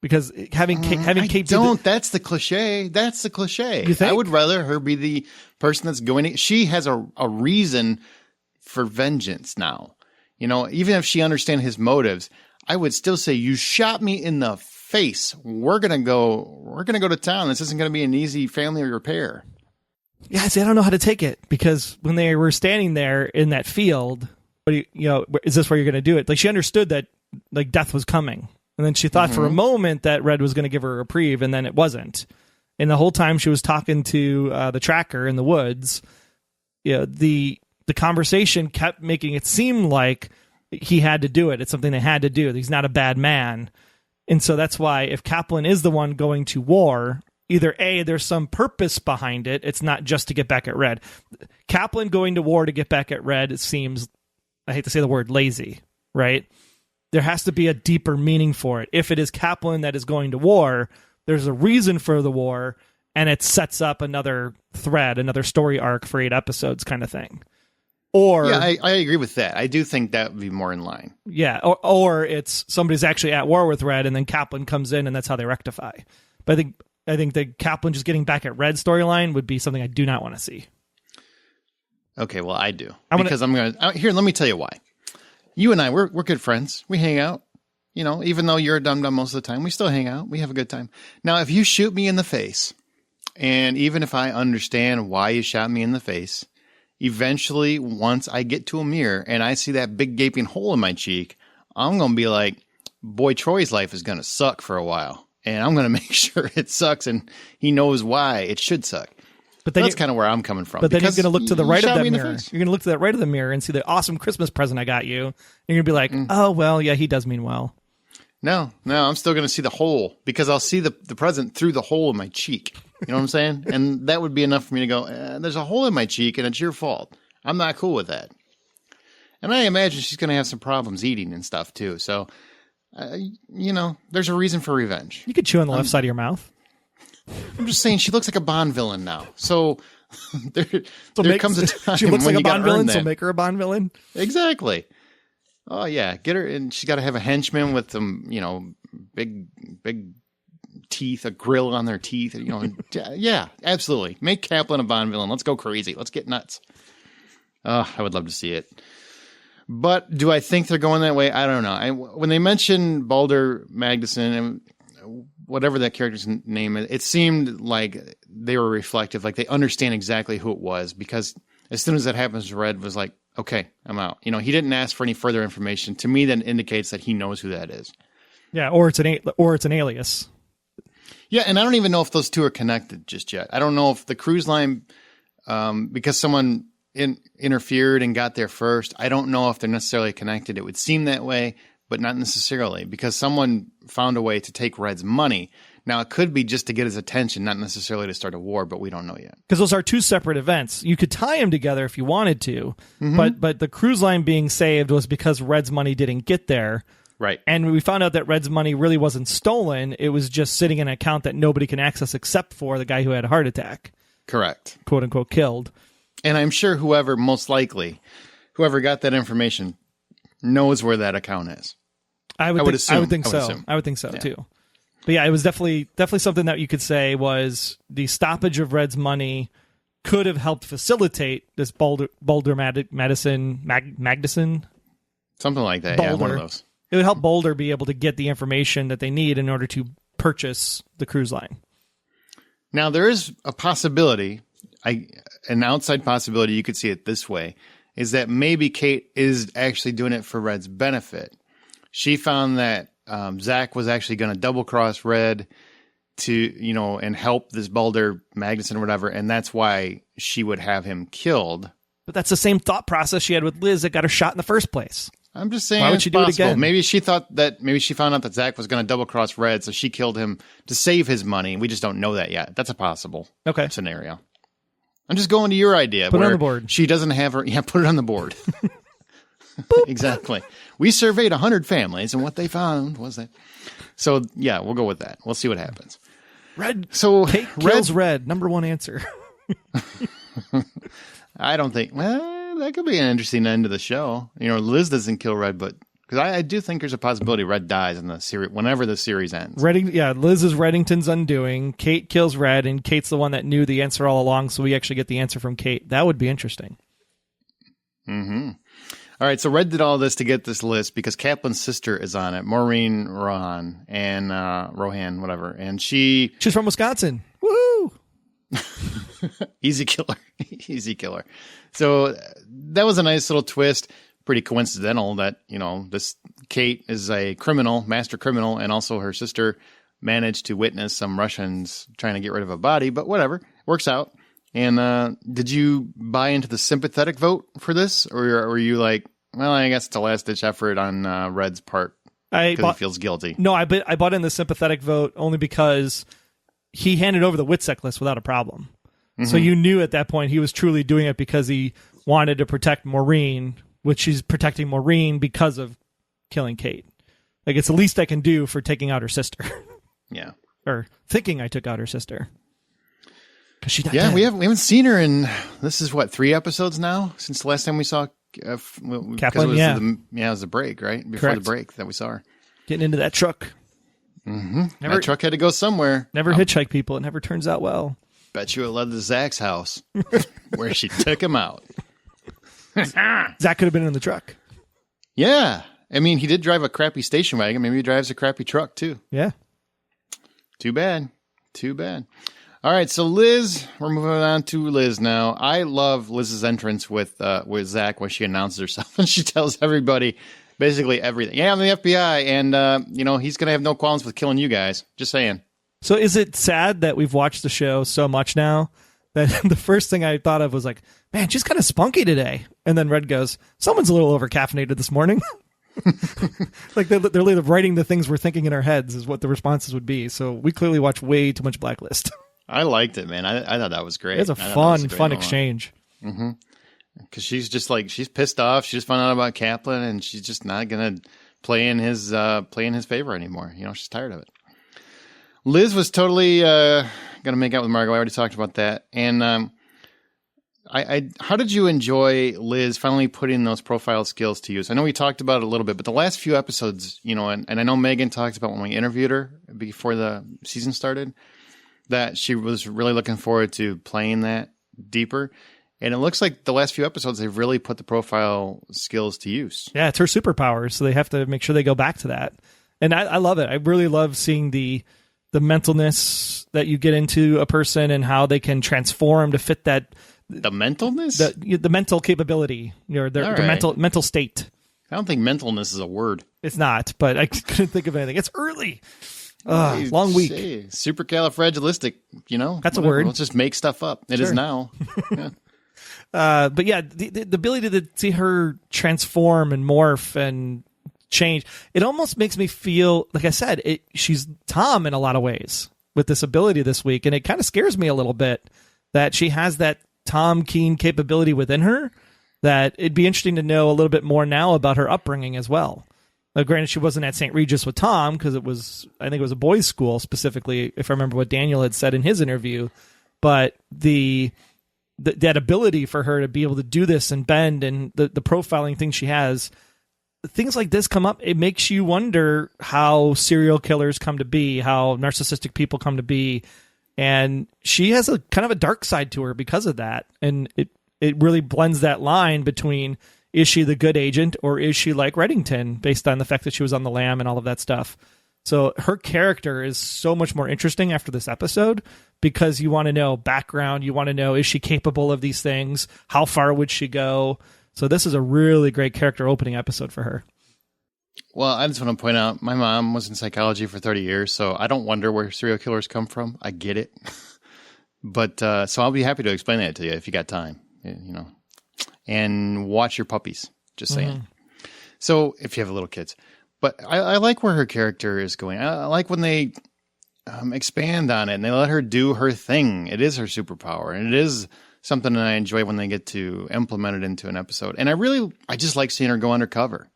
Because having Kate that's the cliche. That's the cliche. You think? I would rather her be the person that's going. She has a reason for vengeance now. You know, even if she understands his motives, I would still say, you shot me in the face. We're gonna go to town. This isn't gonna be an easy family repair. Yeah, see, I don't know how to take it, because when they were standing there in that field, is this where you're gonna do it? Like, she understood that like death was coming, and then she thought for a moment that Red was gonna give her a reprieve, and then it wasn't. And the whole time she was talking to the tracker in the woods, the conversation kept making it seem like he had to do it. It's something they had to do. He's not a bad man. And so that's why if Kaplan is the one going to war, either A, there's some purpose behind it. It's not just to get back at Red. Kaplan going to war to get back at Red, it seems, I hate to say the word, lazy, right? There has to be a deeper meaning for it. If it is Kaplan that is going to war, there's a reason for the war, and it sets up another thread, another story arc for 8 episodes kind of thing. Or yeah, I agree with that. I do think that would be more in line. Yeah, or it's somebody's actually at war with Red, and then Kaplan comes in, and that's how they rectify. But I think the Kaplan just getting back at Red storyline would be something I do not want to see. Okay, well, I do. Here, let me tell you why. You and I, we're good friends. We hang out. You know, even though you're a dum-dum most of the time, we still hang out. We have a good time. Now, if you shoot me in the face, and even if I understand why you shot me in the face, eventually, once I get to a mirror and I see that big gaping hole in my cheek, I'm going to be like, boy, Troy's life is going to suck for a while. And I'm going to make sure it sucks and he knows why it should suck. But then that's kind of where I'm coming from. But then you're going to look to the right of that mirror. You're going to look to that right of the mirror and see the awesome Christmas present I got you. And you're going to be like, oh, well, yeah, he does mean well. No, I'm still going to see the hole, because I'll see the present through the hole in my cheek. You know what I'm saying? And that would be enough for me to go, there's a hole in my cheek and it's your fault. I'm not cool with that. And I imagine she's going to have some problems eating and stuff too. So, there's a reason for revenge. You could chew on the left side of your mouth. I'm just saying, she looks like a Bond villain now. So there comes a time she looks when like a Bond villain, that. so make her a Bond villain. Exactly. Oh yeah, get her, and she's got to have a henchman with some, big teeth, a grill on their teeth. Yeah, absolutely. Make Kaplan a Bond villain. Let's go crazy. Let's get nuts. I would love to see it. But do I think they're going that way? I don't know. When they mentioned Balder Magnuson and whatever that character's name is, it seemed like they were reflective, like they understand exactly who it was, because as soon as that happens, Red was like, okay, I'm out. He didn't ask for any further information. To me, that indicates that he knows who that is. Yeah, or it's an alias. Yeah, and I don't even know if those two are connected just yet. I don't know if the cruise line, because someone interfered and got there first, I don't know if they're necessarily connected. It would seem that way, but not necessarily, because someone found a way to take Red's money. Now, it could be just to get his attention, not necessarily to start a war, but we don't know yet. Because those are two separate events. You could tie them together if you wanted to, but the cruise line being saved was because Red's money didn't get there. Right. And we found out that Red's money really wasn't stolen. It was just sitting in an account that nobody can access except for the guy who had a heart attack. Correct. Quote unquote killed. And I'm sure whoever got that information knows where that account is. I would think so Yeah. too. But yeah, it was definitely something that you could say was the stoppage of Red's money could have helped facilitate this Magnuson. Something like that. Boulder. Yeah, one of those. It would help Boulder be able to get the information that they need in order to purchase the cruise line. Now, there is a possibility, an outside possibility, you could see it this way, is that maybe Kate is actually doing it for Red's benefit. She found that Zach was actually going to double-cross Red and help this Boulder Magnuson or whatever, and that's why she would have him killed. But that's the same thought process she had with Liz that got her shot in the first place. I'm just saying, why would she do it again? Maybe she found out that Zach was going to double cross Red, so she killed him to save his money. We just don't know that yet. That's a possible scenario. I'm just going to your idea. Put it on the board. She doesn't have her. Yeah, put it on the board. Exactly. We surveyed 100 families, and what they found was that. So yeah, we'll go with that. We'll see what happens. Kate kills Red. Number one answer. I don't think. Well, that could be an interesting end to the show. Liz doesn't kill Red, but because I do think there's a possibility Red dies in the series whenever the series ends. Liz is Reddington's undoing. Kate kills Red, and Kate's the one that knew the answer all along. So we actually get the answer from Kate. That would be interesting. Mm-hmm. All right, so Red did all this to get this list because Kaplan's sister is on it, Maureen Rohan, and Rohan, whatever, and she's from Wisconsin. Woohoo! Easy killer. So that was a nice little twist. Pretty coincidental that, this Kate is a master criminal, and also her sister managed to witness some Russians trying to get rid of a body, but whatever, works out. And did you buy into the sympathetic vote for this, or were you like, well, I guess it's a last-ditch effort on Red's part because he feels guilty? No, I bought in the sympathetic vote only because he handed over the WITSEC list without a problem. So you knew at that point he was truly doing it because he wanted to protect Maureen, which he's protecting Maureen because of killing Kate. Like, it's the least I can do for taking out her sister. Yeah. Or thinking I took out her sister. Because she died. Yeah, we haven't seen her in, this is what, 3 episodes now? Since the last time we saw Kaplan, it was the break, right? Before Correct. the break that we saw her. Getting into that truck. That truck had to go somewhere. Never hitchhike people. It never turns out well. Bet you it led to Zach's house where she took him out. Zach could have been in the truck. Yeah. I mean, he did drive a crappy station wagon. Maybe he drives a crappy truck, too. Yeah. Too bad. All right, so Liz, we're moving on to Liz now. I love Liz's entrance with Zach when she announces herself and she tells everybody basically everything. Yeah, I'm the FBI, and he's gonna have no qualms with killing you guys. Just saying. So is it sad that we've watched the show so much now that the first thing I thought of was like, man, she's kind of spunky today, and then Red goes, someone's a little over caffeinated this morning. Like they're writing the things we're thinking in our heads is what the responses would be. So we clearly watch way too much Blacklist. I liked it, man. I thought that was great. It's a fun exchange. Mm-hmm. Because she's just like, she's pissed off. She just found out about Kaplan, and she's just not gonna play in his favor anymore. She's tired of it. Liz was totally gonna make out with Margot. I already talked about that. And how did you enjoy Liz finally putting those profile skills to use? I know we talked about it a little bit, but the last few episodes, and I know Megan talked about when we interviewed her before the season started, that she was really looking forward to playing that deeper. And it looks like the last few episodes, they've really put the profile skills to use. Yeah, it's her superpower, so they have to make sure they go back to that. And I love it. I really love seeing the mentalness that you get into a person and how they can transform to fit that. The mentalness? The mental capability, their mental state. I don't think mentalness is a word. It's not, but I couldn't think of anything. It's early. Long week. Supercalifragilistic, That's a word. Let's just make stuff up. It is now. Yeah. But yeah, the ability to see her transform and morph and change. It almost makes me feel, like I said, she's Tom in a lot of ways with this ability this week, and it kind of scares me a little bit that she has that Tom Keen capability within her, that it'd be interesting to know a little bit more now about her upbringing as well. Granted, she wasn't at St. Regis with Tom because I think it was a boys' school specifically, if I remember what Daniel had said in his interview, but that ability for her to be able to do this and bend and the profiling thing she has, things like this come up. It makes you wonder how serial killers come to be, how narcissistic people come to be. And she has a kind of a dark side to her because of that. And it really blends that line between, is she the good agent or is she like Reddington, based on the fact that she was on the lam and all of that stuff. So her character is so much more interesting after this episode because you want to know background. You want to know, is she capable of these things? How far would she go? So this is a really great character opening episode for her. Well, I just want to point out, my mom was in psychology for 30 years, so I don't wonder where serial killers come from. I get it. But so I'll be happy to explain that to you if you got time, and watch your puppies, just saying. So if you have little kids. But I like where her character is going. I like when they expand on it and they let her do her thing. It is her superpower, and it is something that I enjoy when they get to implement it into an episode. And I just like seeing her go undercover.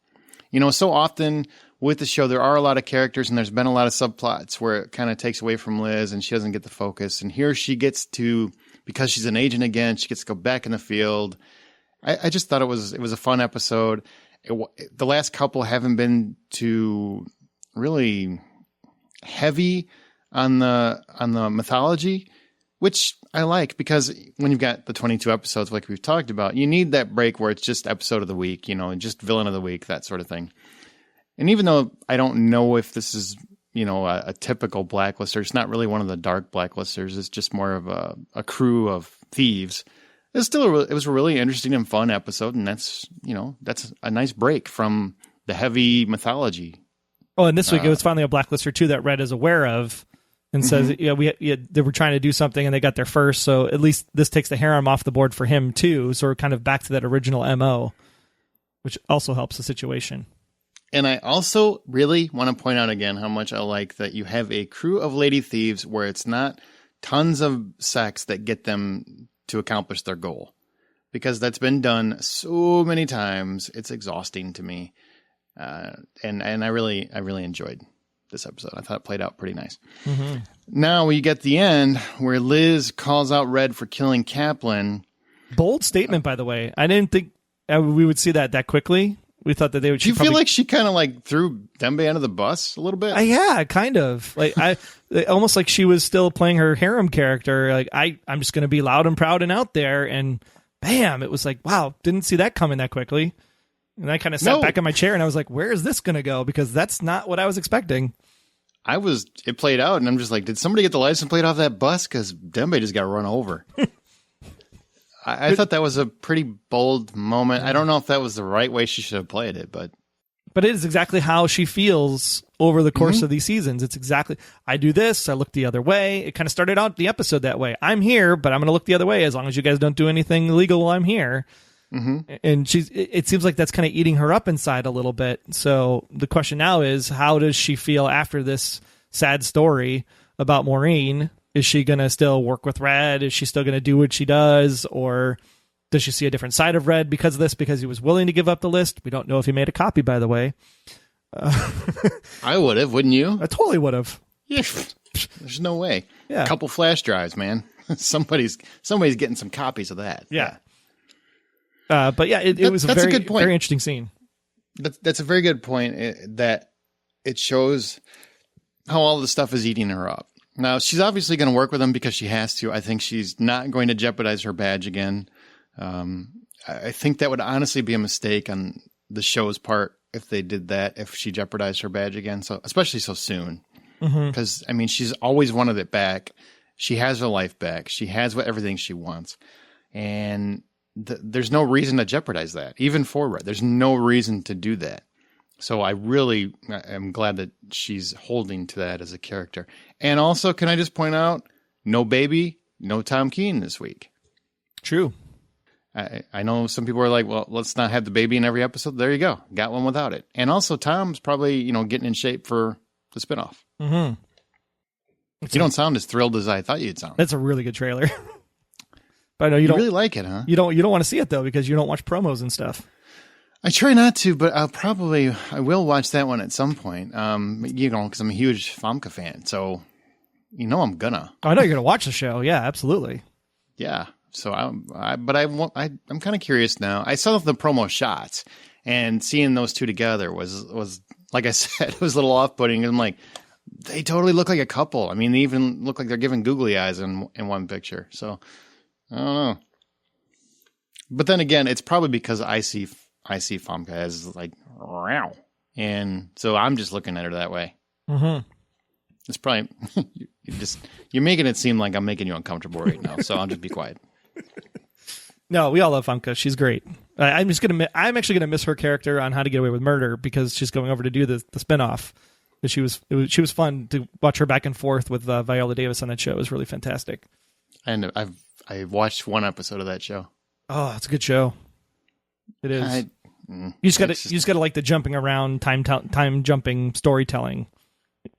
So often with the show, there are a lot of characters and there's been a lot of subplots where it kind of takes away from Liz and she doesn't get the focus. And here she gets to, because she's an agent again, she gets to go back in the field. I just thought it was a fun episode. The last couple haven't been too really heavy on the mythology, which I like, because when you've got the 22 episodes like we've talked about, you need that break where it's just episode of the week, just villain of the week, that sort of thing. And even though I don't know if this is, a typical blacklister, it's not really one of the dark blacklisters, it's just more of a crew of thieves. It was a really interesting and fun episode, and that's a nice break from the heavy mythology. Oh, and this week it was finally a blacklister too that Red is aware of. And says, they were trying to do something and they got there first. So at least this takes the harem off the board for him too. So we're kind of back to that original MO, which also helps the situation. And I also really want to point out again how much I like that you have a crew of lady thieves where it's not tons of sex that get them to accomplish their goal. Because that's been done so many times. It's exhausting to me. And I really enjoyed this episode. I thought it played out pretty nice. Now we get the end where Liz calls out Red for killing Kaplan. Bold statement, by the way. I didn't think we would see that quickly. We thought that they would. Do you feel like she kind of threw Dembe under the bus a little bit? Yeah, kind of. Almost like she was still playing her harem character. I'm just going to be loud and proud and out there. And bam, it was like, wow, didn't see that coming that quickly. And I kind of sat back in my chair and I was like, where is this going to go? Because that's not what I was expecting. It played out and I'm just like, did somebody get the license plate off that bus? Because Dembe just got run over. I thought that was a pretty bold moment. I don't know if that was the right way she should have played it, but it is exactly how she feels over the course of these seasons. It's exactly, I do this, I look the other way. It kind of started out the episode that way. I'm here, but I'm going to look the other way as long as you guys don't do anything illegal while I'm here. And it seems like that's kind of eating her up inside a little bit. So the question now is, how does she feel after this sad story about Maureen? Is she going to still work with Red? Is she still going to do what she does? Or does she see a different side of Red because of this, because he was willing to give up the list? We don't know if he made a copy, by the way. I would have, wouldn't you? I totally would have. Yeah. There's no way. Yeah. A couple flash drives, man. Somebody's getting some copies of that. Yeah. But yeah, it was a very, very interesting scene. That's a very good point, that it shows how all the stuff is eating her up. Now, she's obviously going to work with him because she has to. I think she's not going to jeopardize her badge again. I think that would honestly be a mistake on the show's part if they did that, if she jeopardized her badge again, so especially so soon. Because, she's always wanted it back. She has her life back. She has everything she wants. And there's no reason to jeopardize that, even for Red. There's no reason to do that. So I really am glad that she's holding to that as a character. And also, can I just point out, no baby, no Tom Keen this week. True. I know some people are like, well, let's not have the baby in every episode. There you go. Got one without it. And also Tom's probably, getting in shape for the spinoff. Mm-hmm. You don't sound as thrilled as I thought you'd sound. That's a really good trailer. But I know you don't really like it, huh? You don't want to see it though, because you don't watch promos and stuff. I try not to, but I will watch that one at some point. Because I'm a huge Famke fan. So, I'm gonna. I know you're gonna watch the show. Yeah, absolutely. Yeah. So I'm kind of curious now. I saw the promo shots, and seeing those two together was like I said, it was a little off-putting. I'm like, they totally look like a couple. I mean, they even look like they're giving googly eyes in one picture. So I don't know. But then again, it's probably because I see Famke as like, wow, and so I'm just looking at her that way. Mm-hmm. It's probably you're making it seem like I'm making you uncomfortable right now. So I'll just be quiet. No, we all love Famke. She's great. I'm actually gonna miss her character on How to Get Away with Murder because she's going over to do the spinoff. She was fun to watch her back and forth with Viola Davis on that show. It was really fantastic. And I watched one episode of that show. Oh, it's a good show. It is. You just gotta like the jumping around, time jumping storytelling.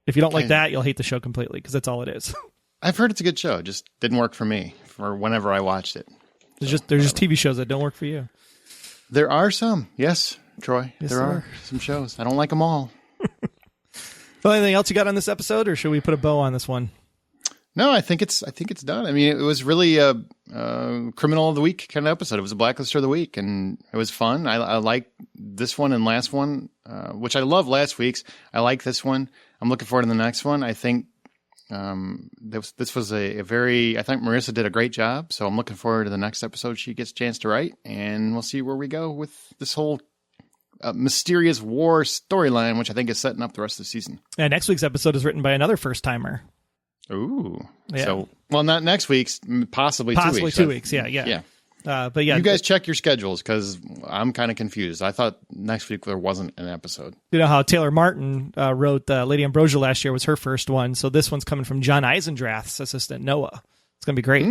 If you don't like that, you'll hate the show completely because that's all it is. I've heard it's a good show. It just didn't work for me for whenever I watched it. There's just TV shows that don't work for you. There are some, yes, Troy. Yes, there are some shows. I don't like them all. Well, anything else you got on this episode, or should we put a bow on this one? No, I think it's done. I mean, it was really a criminal of the week kind of episode. It was a blacklister of the week, and it was fun. I like this one and last one, which I love last week's. I like this one. I'm looking forward to the next one. I think this was I think Marissa did a great job. So I'm looking forward to the next episode she gets a chance to write, and we'll see where we go with this whole mysterious war storyline, which I think is setting up the rest of the season. And next week's episode is written by another first timer. Ooh. Yeah. So, well, not next week's, possibly 2 weeks. Possibly 2 weeks, yeah. But yeah. You guys check your schedules because I'm kind of confused. I thought next week there wasn't an episode. You know how Taylor Martin wrote Lady Ambrosia last year was her first one. So this one's coming from John Eisendrath's assistant, Noah. It's going to be great.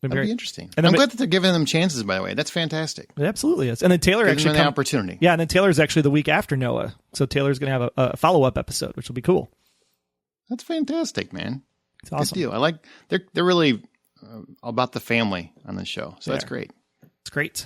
That'd be interesting. And I'm glad that they're giving them chances, by the way. That's fantastic. It absolutely is. And then Taylor Give them the opportunity. Yeah, and then Taylor's actually the week after Noah. So Taylor's going to have a follow-up episode, which will be cool. That's fantastic, man. It's awesome. Good deal. I like they're really about the family on this show, so that's great. It's great.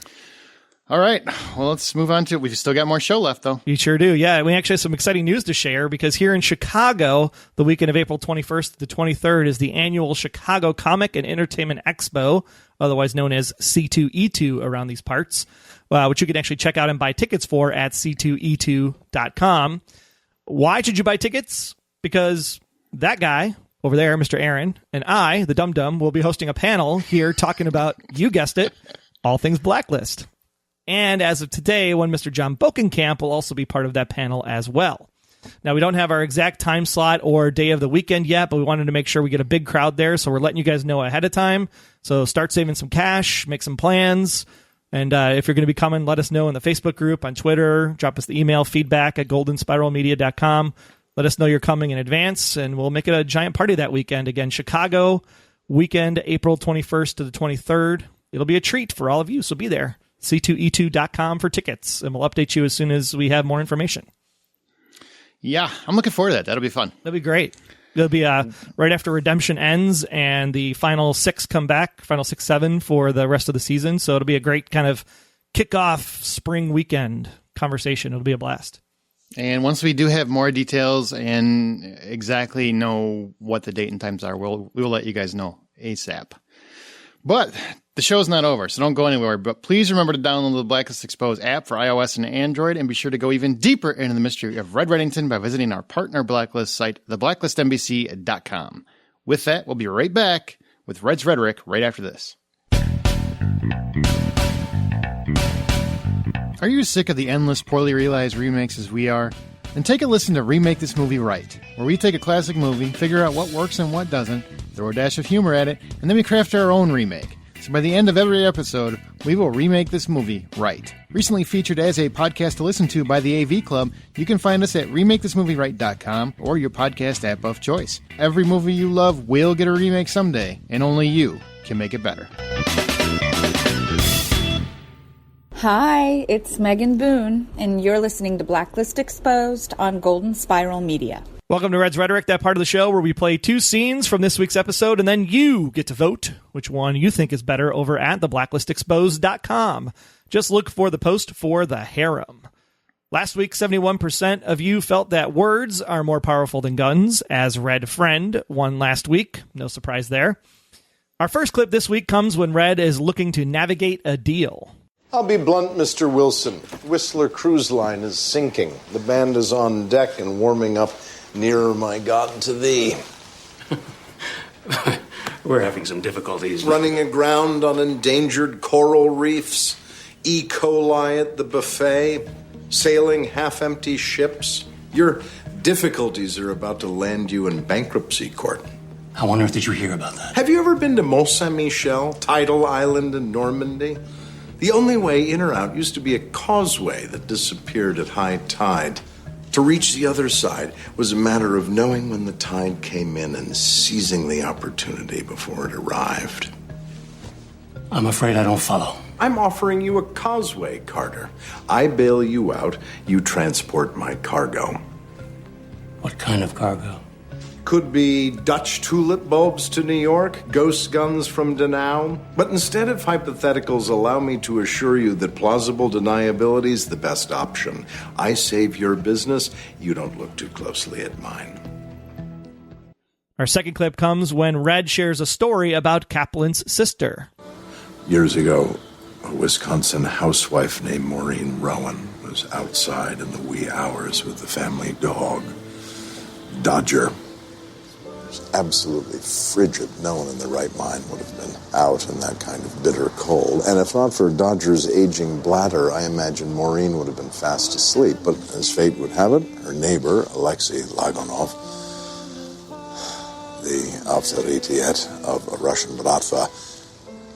All right, well, let's move on to. We've still got more show left, though. You sure do. Yeah, we actually have some exciting news to share because here in Chicago, the weekend of April 21st to the 23rd is the annual Chicago Comic and Entertainment Expo, otherwise known as C2E2 around these parts, which you can actually check out and buy tickets for at c2e2.com. Why should you buy tickets? Because that guy over there, Mr. Aaron, and I, the Dum Dum, will be hosting a panel here talking about, you guessed it, all things Blacklist. And as of today, one Mr. John Bokenkamp will also be part of that panel as well. Now, we don't have our exact time slot or day of the weekend yet, but we wanted to make sure we get a big crowd there, so we're letting you guys know ahead of time. So start saving some cash, make some plans, and if you're going to be coming, let us know in the Facebook group, on Twitter, drop us the email, feedback@goldenspiralmedia.com. Let us know you're coming in advance, and we'll make it a giant party that weekend. Again, Chicago weekend, April 21st to the 23rd. It'll be a treat for all of you, so be there. C2E2.com for tickets, and we'll update you as soon as we have more information. Yeah, I'm looking forward to that. That'll be fun. That'll be great. It'll be right after Redemption ends and the final 6 come back, final 6, 7 for the rest of the season. So it'll be a great kind of kickoff spring weekend conversation. It'll be a blast. And once we do have more details and exactly know what the date and times are, we will let you guys know ASAP. But the show's not over, so don't go anywhere. But please remember to download the Blacklist Exposed app for iOS and Android, and be sure to go even deeper into the mystery of Red Reddington by visiting our partner Blacklist site, theblacklistnbc.com. With that, we'll be right back with Red's Rhetoric right after this. Are you sick of the endless, poorly realized remakes as we are? Then take a listen to Remake This Movie Right, where we take a classic movie, figure out what works and what doesn't, throw a dash of humor at it, and then we craft our own remake. So by the end of every episode, we will remake this movie right. Recently featured as a podcast to listen to by the AV Club, you can find us at RemakeThisMovieRight.com or your podcast app of choice. Every movie you love will get a remake someday, and only you can make it better. Hi, it's Megan Boone, and you're listening to Blacklist Exposed on Golden Spiral Media. Welcome to Red's Rhetoric, that part of the show where we play 2 scenes from this week's episode, and then you get to vote which one you think is better over at theblacklistexposed.com. Just look for the post for the Harem. Last week, 71% of you felt that words are more powerful than guns, as Red Friend won last week. No surprise there. Our first clip this week comes when Red is looking to navigate a deal. I'll be blunt, Mr. Wilson. Whistler Cruise Line is sinking. The band is on deck and warming up. Nearer, my God, to thee. We're having some difficulties. Running aground on endangered coral reefs. E. coli at the buffet. Sailing half-empty ships. Your difficulties are about to land you in bankruptcy court. How on earth did you hear about that? Have you ever been to Mont Saint-Michel, Tidal Island in Normandy? The only way in or out used to be a causeway that disappeared at high tide. To reach the other side was a matter of knowing when the tide came in and seizing the opportunity before it arrived. I'm afraid I don't follow. I'm offering you a causeway, Carter. I bail you out, you transport my cargo. What kind of cargo? Could be Dutch tulip bulbs to New York, ghost guns from Danau. But instead of hypotheticals, allow me to assure you that plausible deniability is the best option. I save your business, you don't look too closely at mine. Our second clip comes when Red shares a story about Kaplan's sister. Years ago, a Wisconsin housewife named Maureen Rowan was outside in the wee hours with the family dog, Dodger. It was absolutely frigid. No one in their right mind would have been out in that kind of bitter cold. And if not for Dodger's aging bladder, I imagine Maureen would have been fast asleep. But as fate would have it, her neighbor, Alexei Lagonov, the authoritiet of a Russian bratva,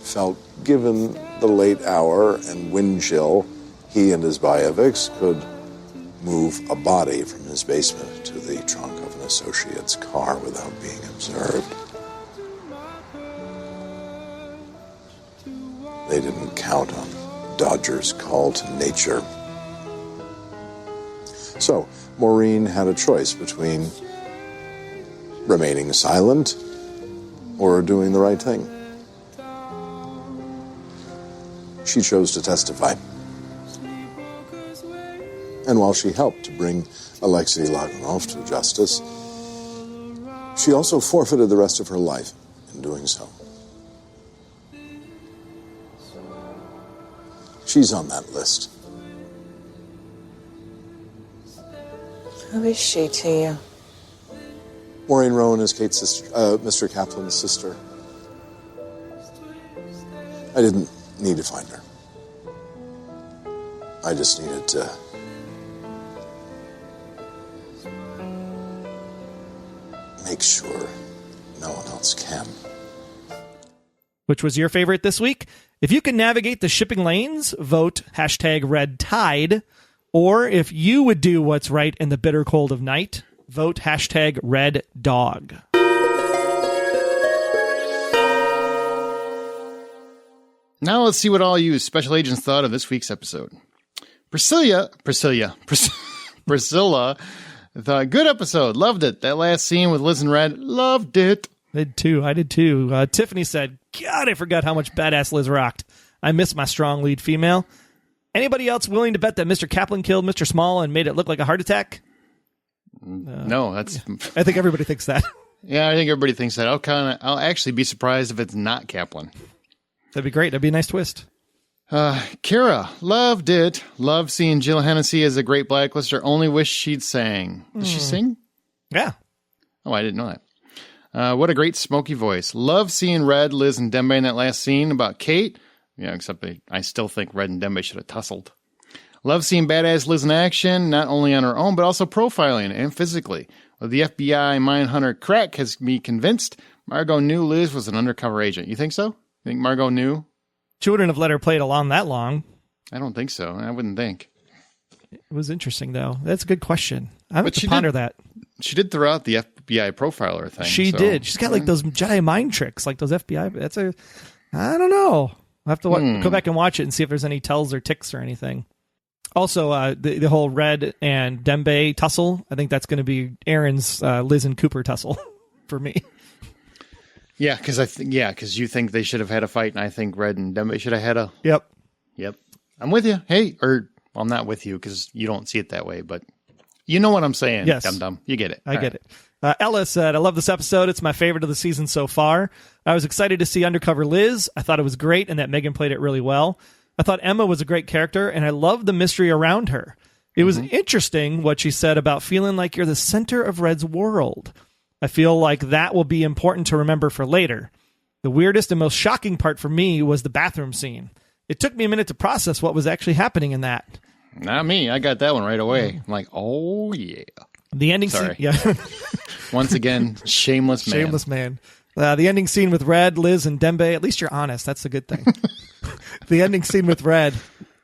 felt given the late hour and wind chill, he and his Bayeviks could move a body from his basement to the trunk of an associate's car without being observed. They didn't count on Dodger's call to nature. So, Maureen had a choice between remaining silent or doing the right thing. She chose to testify. And while she helped to bring Alexei Lagonov to justice, she also forfeited the rest of her life in doing so. She's on that list. Who is she to you? Maureen Rowan is Kate's sister, Mr. Kaplan's sister. I didn't need to find her. I just needed to make sure no one else can. Which was your favorite this week? If you can navigate the shipping lanes, vote #RedTide. Or if you would do what's right in the bitter cold of night, vote #RedDog. Now let's see what all you special agents thought of this week's episode. Priscilla thought, good episode. Loved it. That last scene with Liz and Red, loved it. I did too. Tiffany said, God, I forgot how much badass Liz rocked. I miss my strong lead female. Anybody else willing to bet that Mr. Kaplan killed Mr. Small and made it look like a heart attack? No, that's... I think everybody thinks that. Yeah, I think everybody thinks that. I'll actually be surprised if it's not Kaplan. That'd be great. That'd be a nice twist. Kara, loved it. Loved seeing Jill Hennessy as a great blacklister. Only wish she'd sang. Does she sing? Yeah. Oh, I didn't know that. What a great smoky voice. Love seeing Red, Liz, and Dembe in that last scene about Kate. Yeah, except I still think Red and Dembe should have tussled. Love seeing badass Liz in action, not only on her own, but also profiling and physically. Well, the FBI Mindhunter crack has me convinced Margot knew Liz was an undercover agent. You think so? You think Margot knew? She wouldn't have let her play it along that long. I don't think so. I wouldn't think. It was interesting, though. That's a good question. I have to ponder that. She did throw out the FBI profiler thing. She did. She's got like those Jedi mind tricks, like those FBI. I don't know. I'll have to go back and watch it and see if there's any tells or ticks or anything. Also, the whole Red and Dembe tussle, I think that's going to be Aaron's Liz and Cooper tussle for me. Yeah, because you think they should have had a fight, and I think Red and Dembe should have had a... Yep. I'm with you. Hey, I'm not with you because you don't see it that way, but you know what I'm saying. Yes. Dum-dum. You get it. I get it. Ella said, I love this episode. It's my favorite of the season so far. I was excited to see Undercover Liz. I thought it was great and that Megan played it really well. I thought Emma was a great character, and I loved the mystery around her. It was interesting what she said about feeling like you're the center of Red's world. I feel like that will be important to remember for later. The weirdest and most shocking part for me was the bathroom scene. It took me a minute to process what was actually happening in that. Not me. I got that one right away. I'm like, oh, yeah. The ending scene. Yeah. Once again, shameless man. Shameless man. The ending scene with Red, Liz, and Dembe. At least you're honest. That's a good thing. The ending scene with Red,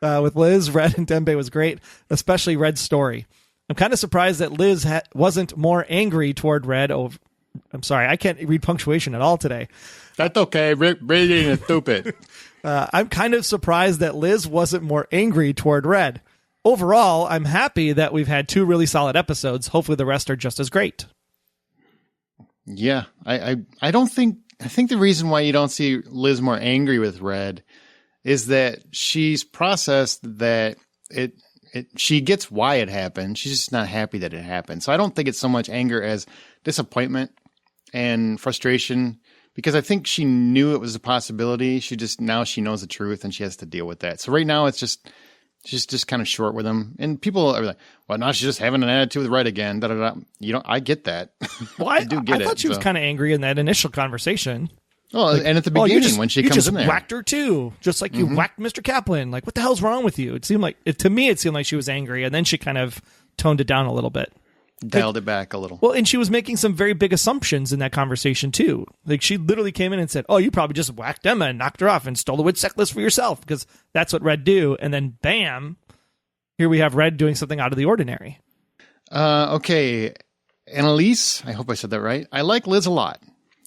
with Liz, Red, and Dembe was great, especially Red's story. I'm kind of surprised that Liz wasn't more angry toward Red. I'm sorry, I can't read punctuation at all today. That's okay. Reading is stupid. I'm kind of surprised that Liz wasn't more angry toward Red. Overall, I'm happy that we've had 2 really solid episodes. Hopefully the rest are just as great. Yeah, I don't think... I think the reason why you don't see Liz more angry with Red is that she's processed that she gets why it happened. She's just not happy that it happened. So I don't think it's so much anger as disappointment and frustration, because I think she knew it was a possibility. Now she knows the truth and she has to deal with that. So right now she's just kind of short with him. And people are like, well, now she's just having an attitude with Red again. Da, da, da. I get that. Well, I thought she was kind of angry in that initial conversation. Well, and at the beginning when she comes in there. You just whacked her too, just like you whacked Mr. Kaplan. Like, what the hell's wrong with you? To me, it seemed like she was angry, and then she kind of toned it down a little bit. Dialed it back a little. Well, and she was making some very big assumptions in that conversation too. Like, she literally came in and said, oh, you probably just whacked Emma and knocked her off and stole the WITSEC list for yourself, because that's what Red do. And then, bam, here we have Red doing something out of the ordinary. Okay. Annalise, I hope I said that right. I like Liz a lot.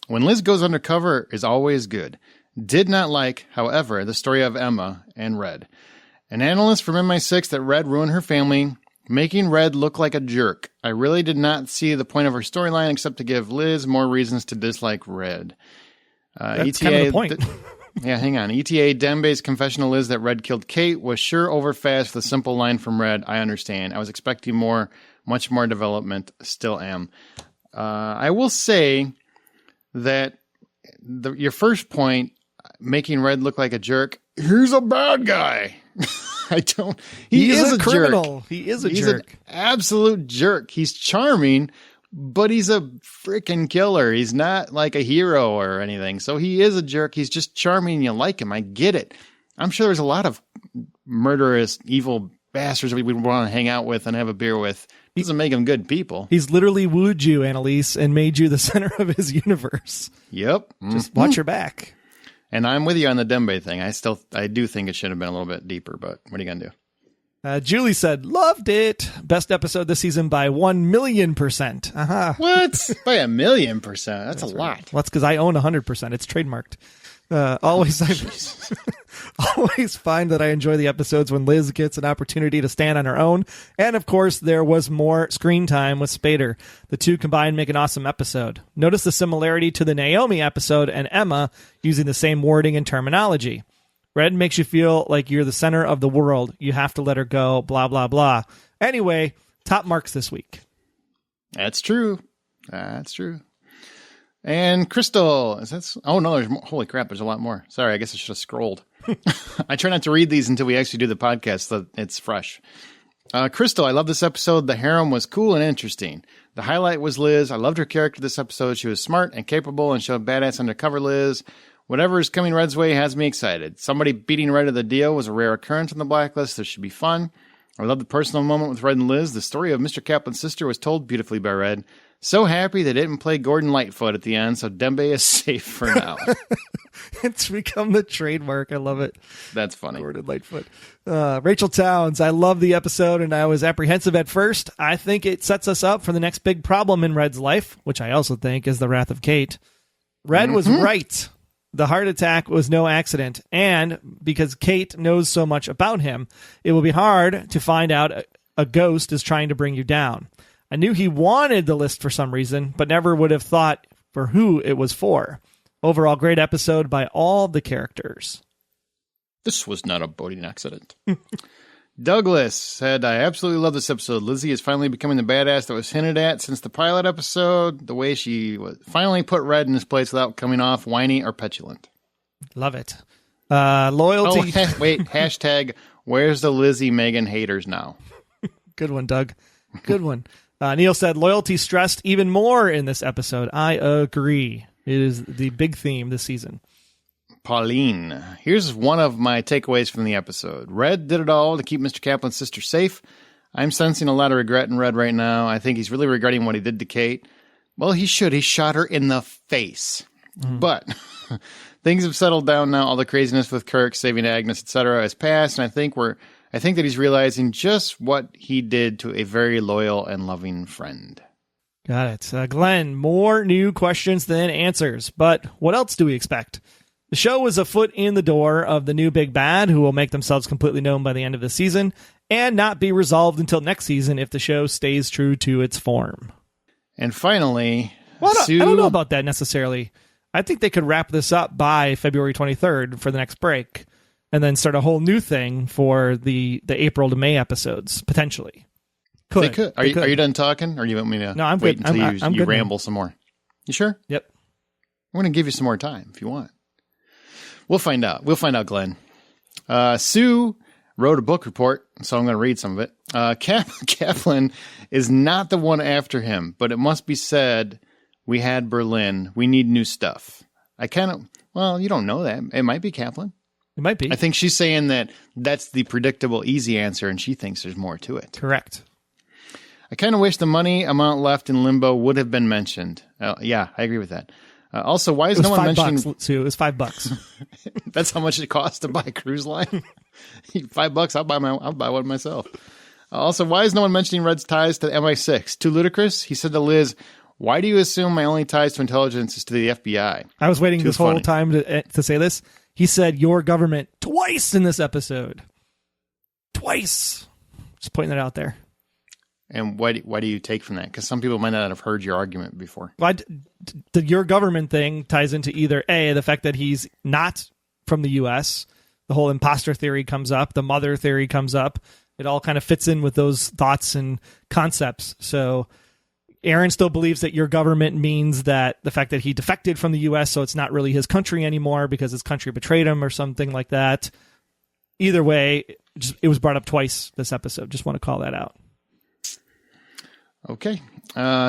When Liz goes undercover is always good. Did not like, however, the story of Emma and Red. An analyst from MI6 that Red ruined her family, making Red look like a jerk. I really did not see the point of her storyline except to give Liz more reasons to dislike Red. That's kind of the point. Yeah, hang on. ETA Dembe's confession to Liz that Red killed Kate was sure over fast with a simple line from Red. I understand. I was expecting much more development. Still am. I will say that your first point, making Red look like a jerk, he's a bad guy. He is a criminal. Jerk. He is a He's jerk. An absolute jerk. He's charming, but he's a freaking killer. He's not like a hero or anything. So he is a jerk. He's just charming and you like him. I get it. I'm sure there's a lot of murderous, evil bastards we would want to hang out with and have a beer with. Doesn't make them good people. He's literally wooed you, Annalise, and made you the center of his universe. Yep. Just watch your back. And I'm with you on the Dembe thing. I do think it should have been a little bit deeper, but what are you going to do? Julie said, loved it. Best episode this season by 1,000,000%. Uh-huh. What? By 1,000,000%? That's a lot. Well, that's because I own 100%. It's trademarked. Always find that I enjoy the episodes when Liz gets an opportunity to stand on her own. And of course, there was more screen time with Spader. The two combined make an awesome episode. Notice the similarity to the Naomi episode and Emma using the same wording and terminology. Red makes you feel like you're the center of the world. You have to let her go, blah, blah, blah. Anyway, top marks this week. That's true. That's true. And Crystal, oh no, there's more. Holy crap, there's a lot more. Sorry, I guess I should have scrolled. I try not to read these until we actually do the podcast so it's fresh. Crystal, I love this episode. The harem was cool and interesting. The highlight was Liz. I loved her character this episode. She was smart and capable and showed badass undercover Liz. Whatever is coming Red's way has me excited. Somebody beating Red to the deal was a rare occurrence on the Blacklist. This should be fun. I love the personal moment with Red and Liz. The story of Mr. Kaplan's sister was told beautifully by Red. So happy they didn't play Gordon Lightfoot at the end, so Dembe is safe for now. It's become the trademark. I love it. That's funny. Gordon Lightfoot. Rachel Towns, I love the episode, and I was apprehensive at first. I think it sets us up for the next big problem in Red's life, which I also think is the wrath of Kate. Red was right. the heart attack was no accident, and because Kate knows so much about him, it will be hard to find out a ghost is trying to bring you down. I knew he wanted the list for some reason, but never would have thought for who it was for. Overall, great episode by all the characters. This was not a boating accident. Douglas said, I absolutely love this episode. Lizzie is finally becoming the badass that was hinted at since the pilot episode. The way she finally put Red in his place without coming off whiny or petulant. Love it. Loyalty. Oh, wait, hashtag, where's the Lizzie Megan haters now? Good one, Doug. Good one. Neil said, loyalty stressed even more in this episode. I agree. It is the big theme this season. Pauline, here's one of my takeaways from the episode. Red did it all to keep Mr. Kaplan's sister safe. I'm sensing a lot of regret in Red right now. I think he's really regretting what he did to Kate. Well, he should. He shot her in the face. But things have settled down now. All the craziness with Kirk saving Agnes, etc., has passed, and I think that he's realizing just what he did to a very loyal and loving friend. Got it. Glenn, more new questions than answers. But what else do we expect? The show was a foot in the door of the new big bad who will make themselves completely known by the end of the season and not be resolved until next season if the show stays true to its form. And finally, I don't know about that necessarily. I think they could wrap this up by February 23rd for the next break and then start a whole new thing for the April to May episodes, potentially. They could. Are you done talking, or do you want me to No, I'm wait good. until you ramble some more? You sure? Yep. I'm going to give you some more time if you want. We'll find out. We'll find out, Glenn. Sue wrote a book report, so I'm going to read some of it. Kaplan is not the one after him, but it must be said we had Berlin. We need new stuff. You don't know that. It might be Kaplan. It might be. I think she's saying that's the predictable, easy answer, and she thinks there's more to it. Correct. I kind of wish the money amount left in limbo would have been mentioned. Yeah, I agree with that. Also, why is no one mentioning... Sue, it was $5. That's how much it costs to buy a cruise line? $5, I'll buy one myself. Also, why is no one mentioning Red's ties to the MI6? Too ludicrous? He said to Liz, why do you assume my only ties to intelligence is to the FBI? I was waiting this funny. whole time to say this. He said your government twice in this episode. Twice. Just pointing that out there. And why do you take from that? Because some people might not have heard your argument before. Well, the your government thing ties into either A, the fact that he's not from the U.S., the whole imposter theory comes up, the mother theory comes up. It all kind of fits in with those thoughts and concepts. So Aaron still believes that your government means that the fact that he defected from the U.S., so it's not really his country anymore because his country betrayed him or something like that. Either way, it was brought up twice this episode. Just want to call that out. Okay.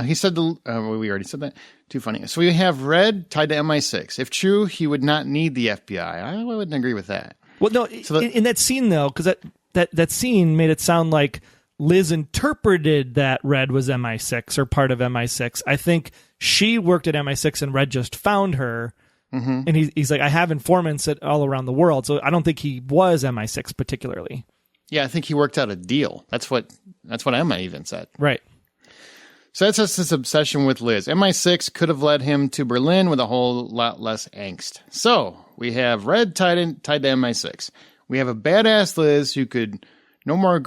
He said we already said that. Too funny. So we have Red tied to MI6. If true, he would not need the FBI. I wouldn't agree with that. Well, no, in that scene, though, because that scene made it sound like Liz interpreted that Red was MI6 or part of MI6. I think she worked at MI6 and Red just found her. Mm-hmm. And he's like, I have informants all around the world. So I don't think he was MI6 particularly. Yeah, I think he worked out a deal. That's what Emma even said. Right. So that's just his obsession with Liz. MI6 could have led him to Berlin with a whole lot less angst. So we have Red tied to MI6. We have a badass Liz who could no more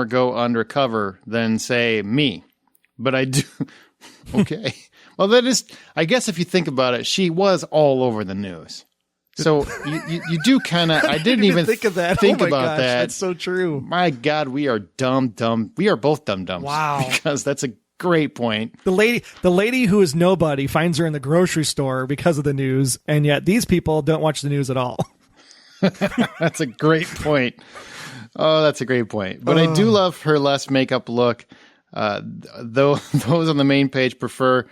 go undercover than, say, me. But I do. Okay. Well, that is, I guess if you think about it, she was all over the news. So you do kind of, I didn't even think of that. Think about that. That's so true. My God, we are dumb. We are both dumb-dumbs. Wow. Because that's a great point. The lady who is nobody finds her in the grocery store because of the news, and yet these people don't watch the news at all. That's a great point. Oh, that's a great point. But I do love her less makeup look. Though those on the main page prefer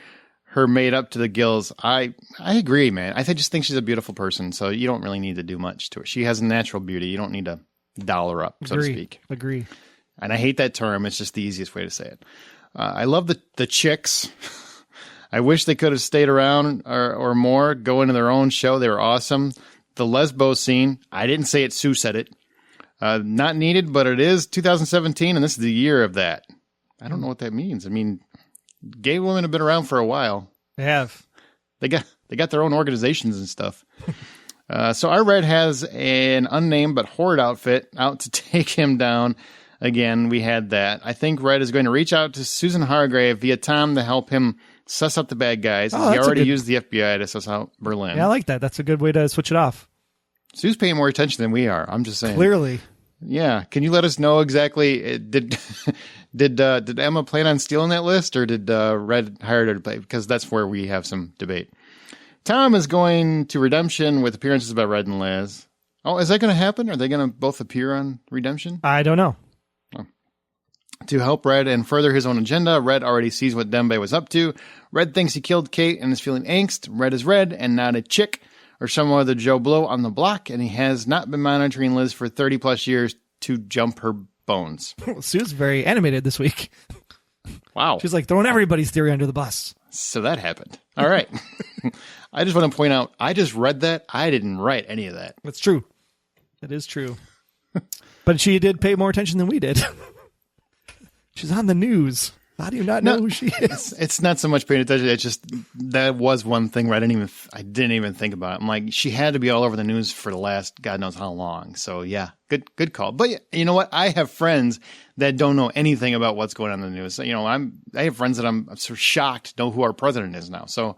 her made up to the gills. I agree, man. I just think she's a beautiful person, so you don't really need to do much to her. She has natural beauty. You don't need to doll her up, so to speak. Agree. And I hate that term. It's just the easiest way to say it. I love the chicks. I wish they could have stayed around or more, go into their own show. They were awesome. The lesbo scene, I didn't say it, Sue said it. Not needed, but it is 2017, and this is the year of that. I don't know what that means. I mean, gay women have been around for a while. They have. They They got their own organizations and stuff. So our Red has an unnamed but horde outfit out to take him down. Again, we had that. I think Red is going to reach out to Susan Hargrave via Tom to help him suss out the bad guys. He already used the FBI to suss out Berlin. Yeah, I like that. That's a good way to switch it off. Sue's paying more attention than we are. I'm just saying. Clearly. Yeah. Can you let us know exactly? Did Emma plan on stealing that list, or did Red hire her to play? Because that's where we have some debate. Tom is going to Redemption with appearances by Red and Liz. Oh, is that going to happen? Are they going to both appear on Redemption? I don't know. Oh. To help Red and further his own agenda, Red already sees what Dembe was up to. Red thinks he killed Kate and is feeling angst. Red is Red and not a chick or some other Joe Blow on the block, and he has not been monitoring Liz for 30 plus years to jump her bones. Sue's very animated this week. Wow. She's like throwing everybody's theory under the bus. So that happened. All right. I just want to point out, I just read that. I didn't write any of that. That's true. That is true. But she did pay more attention than we did. She's on the news. How do you not know who she is? It's not so much paying attention. It's just that was one thing where I didn't even think about it. I'm like, she had to be all over the news for the last God knows how long. So yeah, good call. But you know what? I have friends that don't know anything about what's going on in the news. So, I have friends that I'm sort of shocked know who our president is now. So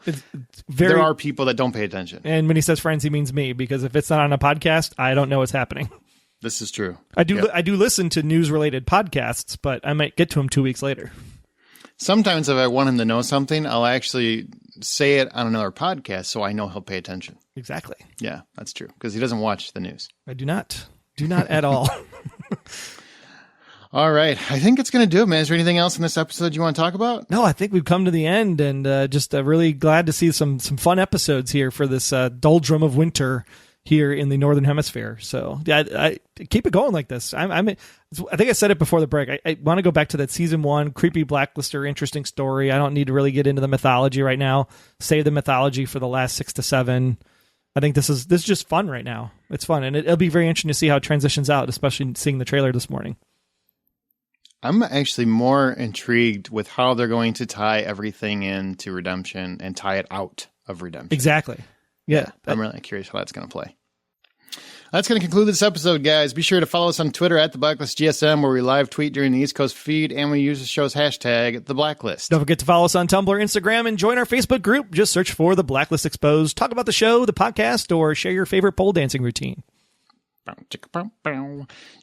there are people that don't pay attention. And when he says friends, he means me, because if it's not on a podcast, I don't know what's happening. This is true. I do listen to news related podcasts, but I might get to them 2 weeks later. Sometimes if I want him to know something, I'll actually say it on another podcast so I know he'll pay attention. Exactly. Yeah, that's true. Because he doesn't watch the news. I do not. Do not at all. All right. I think it's going to do it, man. Is there anything else in this episode you want to talk about? No, I think we've come to the end, and just really glad to see some fun episodes here for this doldrum of winter here in the Northern Hemisphere. So yeah, I keep it going like this. I think I said it before the break. I want to go back to that season 1 creepy blacklister, interesting story. I don't need to really get into the mythology right now. Save the mythology for the last 6 to 7. I think this is just fun right now. It's fun, and it'll be very interesting to see how it transitions out, especially seeing the trailer this morning. I'm actually more intrigued with how they're going to tie everything into Redemption and tie it out of Redemption. Exactly. Yeah. I'm really curious how that's going to play. That's going to conclude this episode, guys. Be sure to follow us on Twitter at The Blacklist GSM, where we live tweet during the East Coast feed, and we use the show's hashtag, The Blacklist. Don't forget to follow us on Tumblr, Instagram, and join our Facebook group. Just search for The Blacklist Exposed. Talk about the show, the podcast, or share your favorite pole dancing routine. You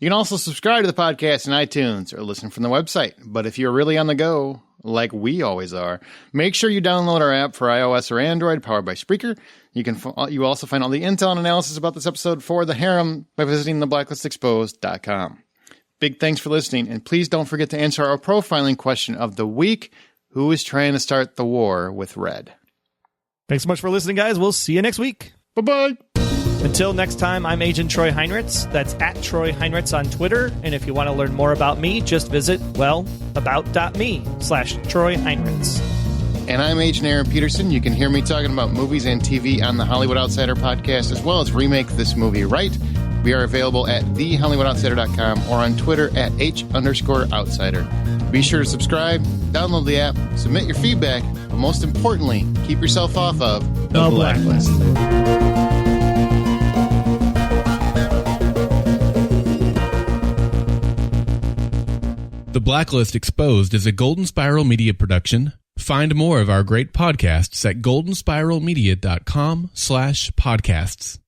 can also subscribe to the podcast in iTunes or listen from the website. But if you're really on the go, like we always are, make sure you download our app for iOS or Android, powered by Spreaker. You also find all the intel and analysis about this episode for the Harem by visiting theblacklistexposed.com. Big thanks for listening, and please don't forget to answer our profiling question of the week: who is trying to start the war with Red? Thanks so much for listening, guys. We'll see you next week. Bye-bye. Until next time, I'm Agent Troy Heinritz. That's at Troy Heinritz on Twitter. And if you want to learn more about me, just visit, about.me/Troy Heinritz. And I'm Agent Aaron Peterson. You can hear me talking about movies and TV on the Hollywood Outsider podcast, as well as Remake This Movie Right. We are available at thehollywoodoutsider.com or on Twitter at H_outsider. Be sure to subscribe, download the app, submit your feedback, but most importantly, keep yourself off of the Blacklist. The Blacklist Exposed is a Golden Spiral Media production. Find more of our great podcasts at goldenspiralmedia.com/podcasts.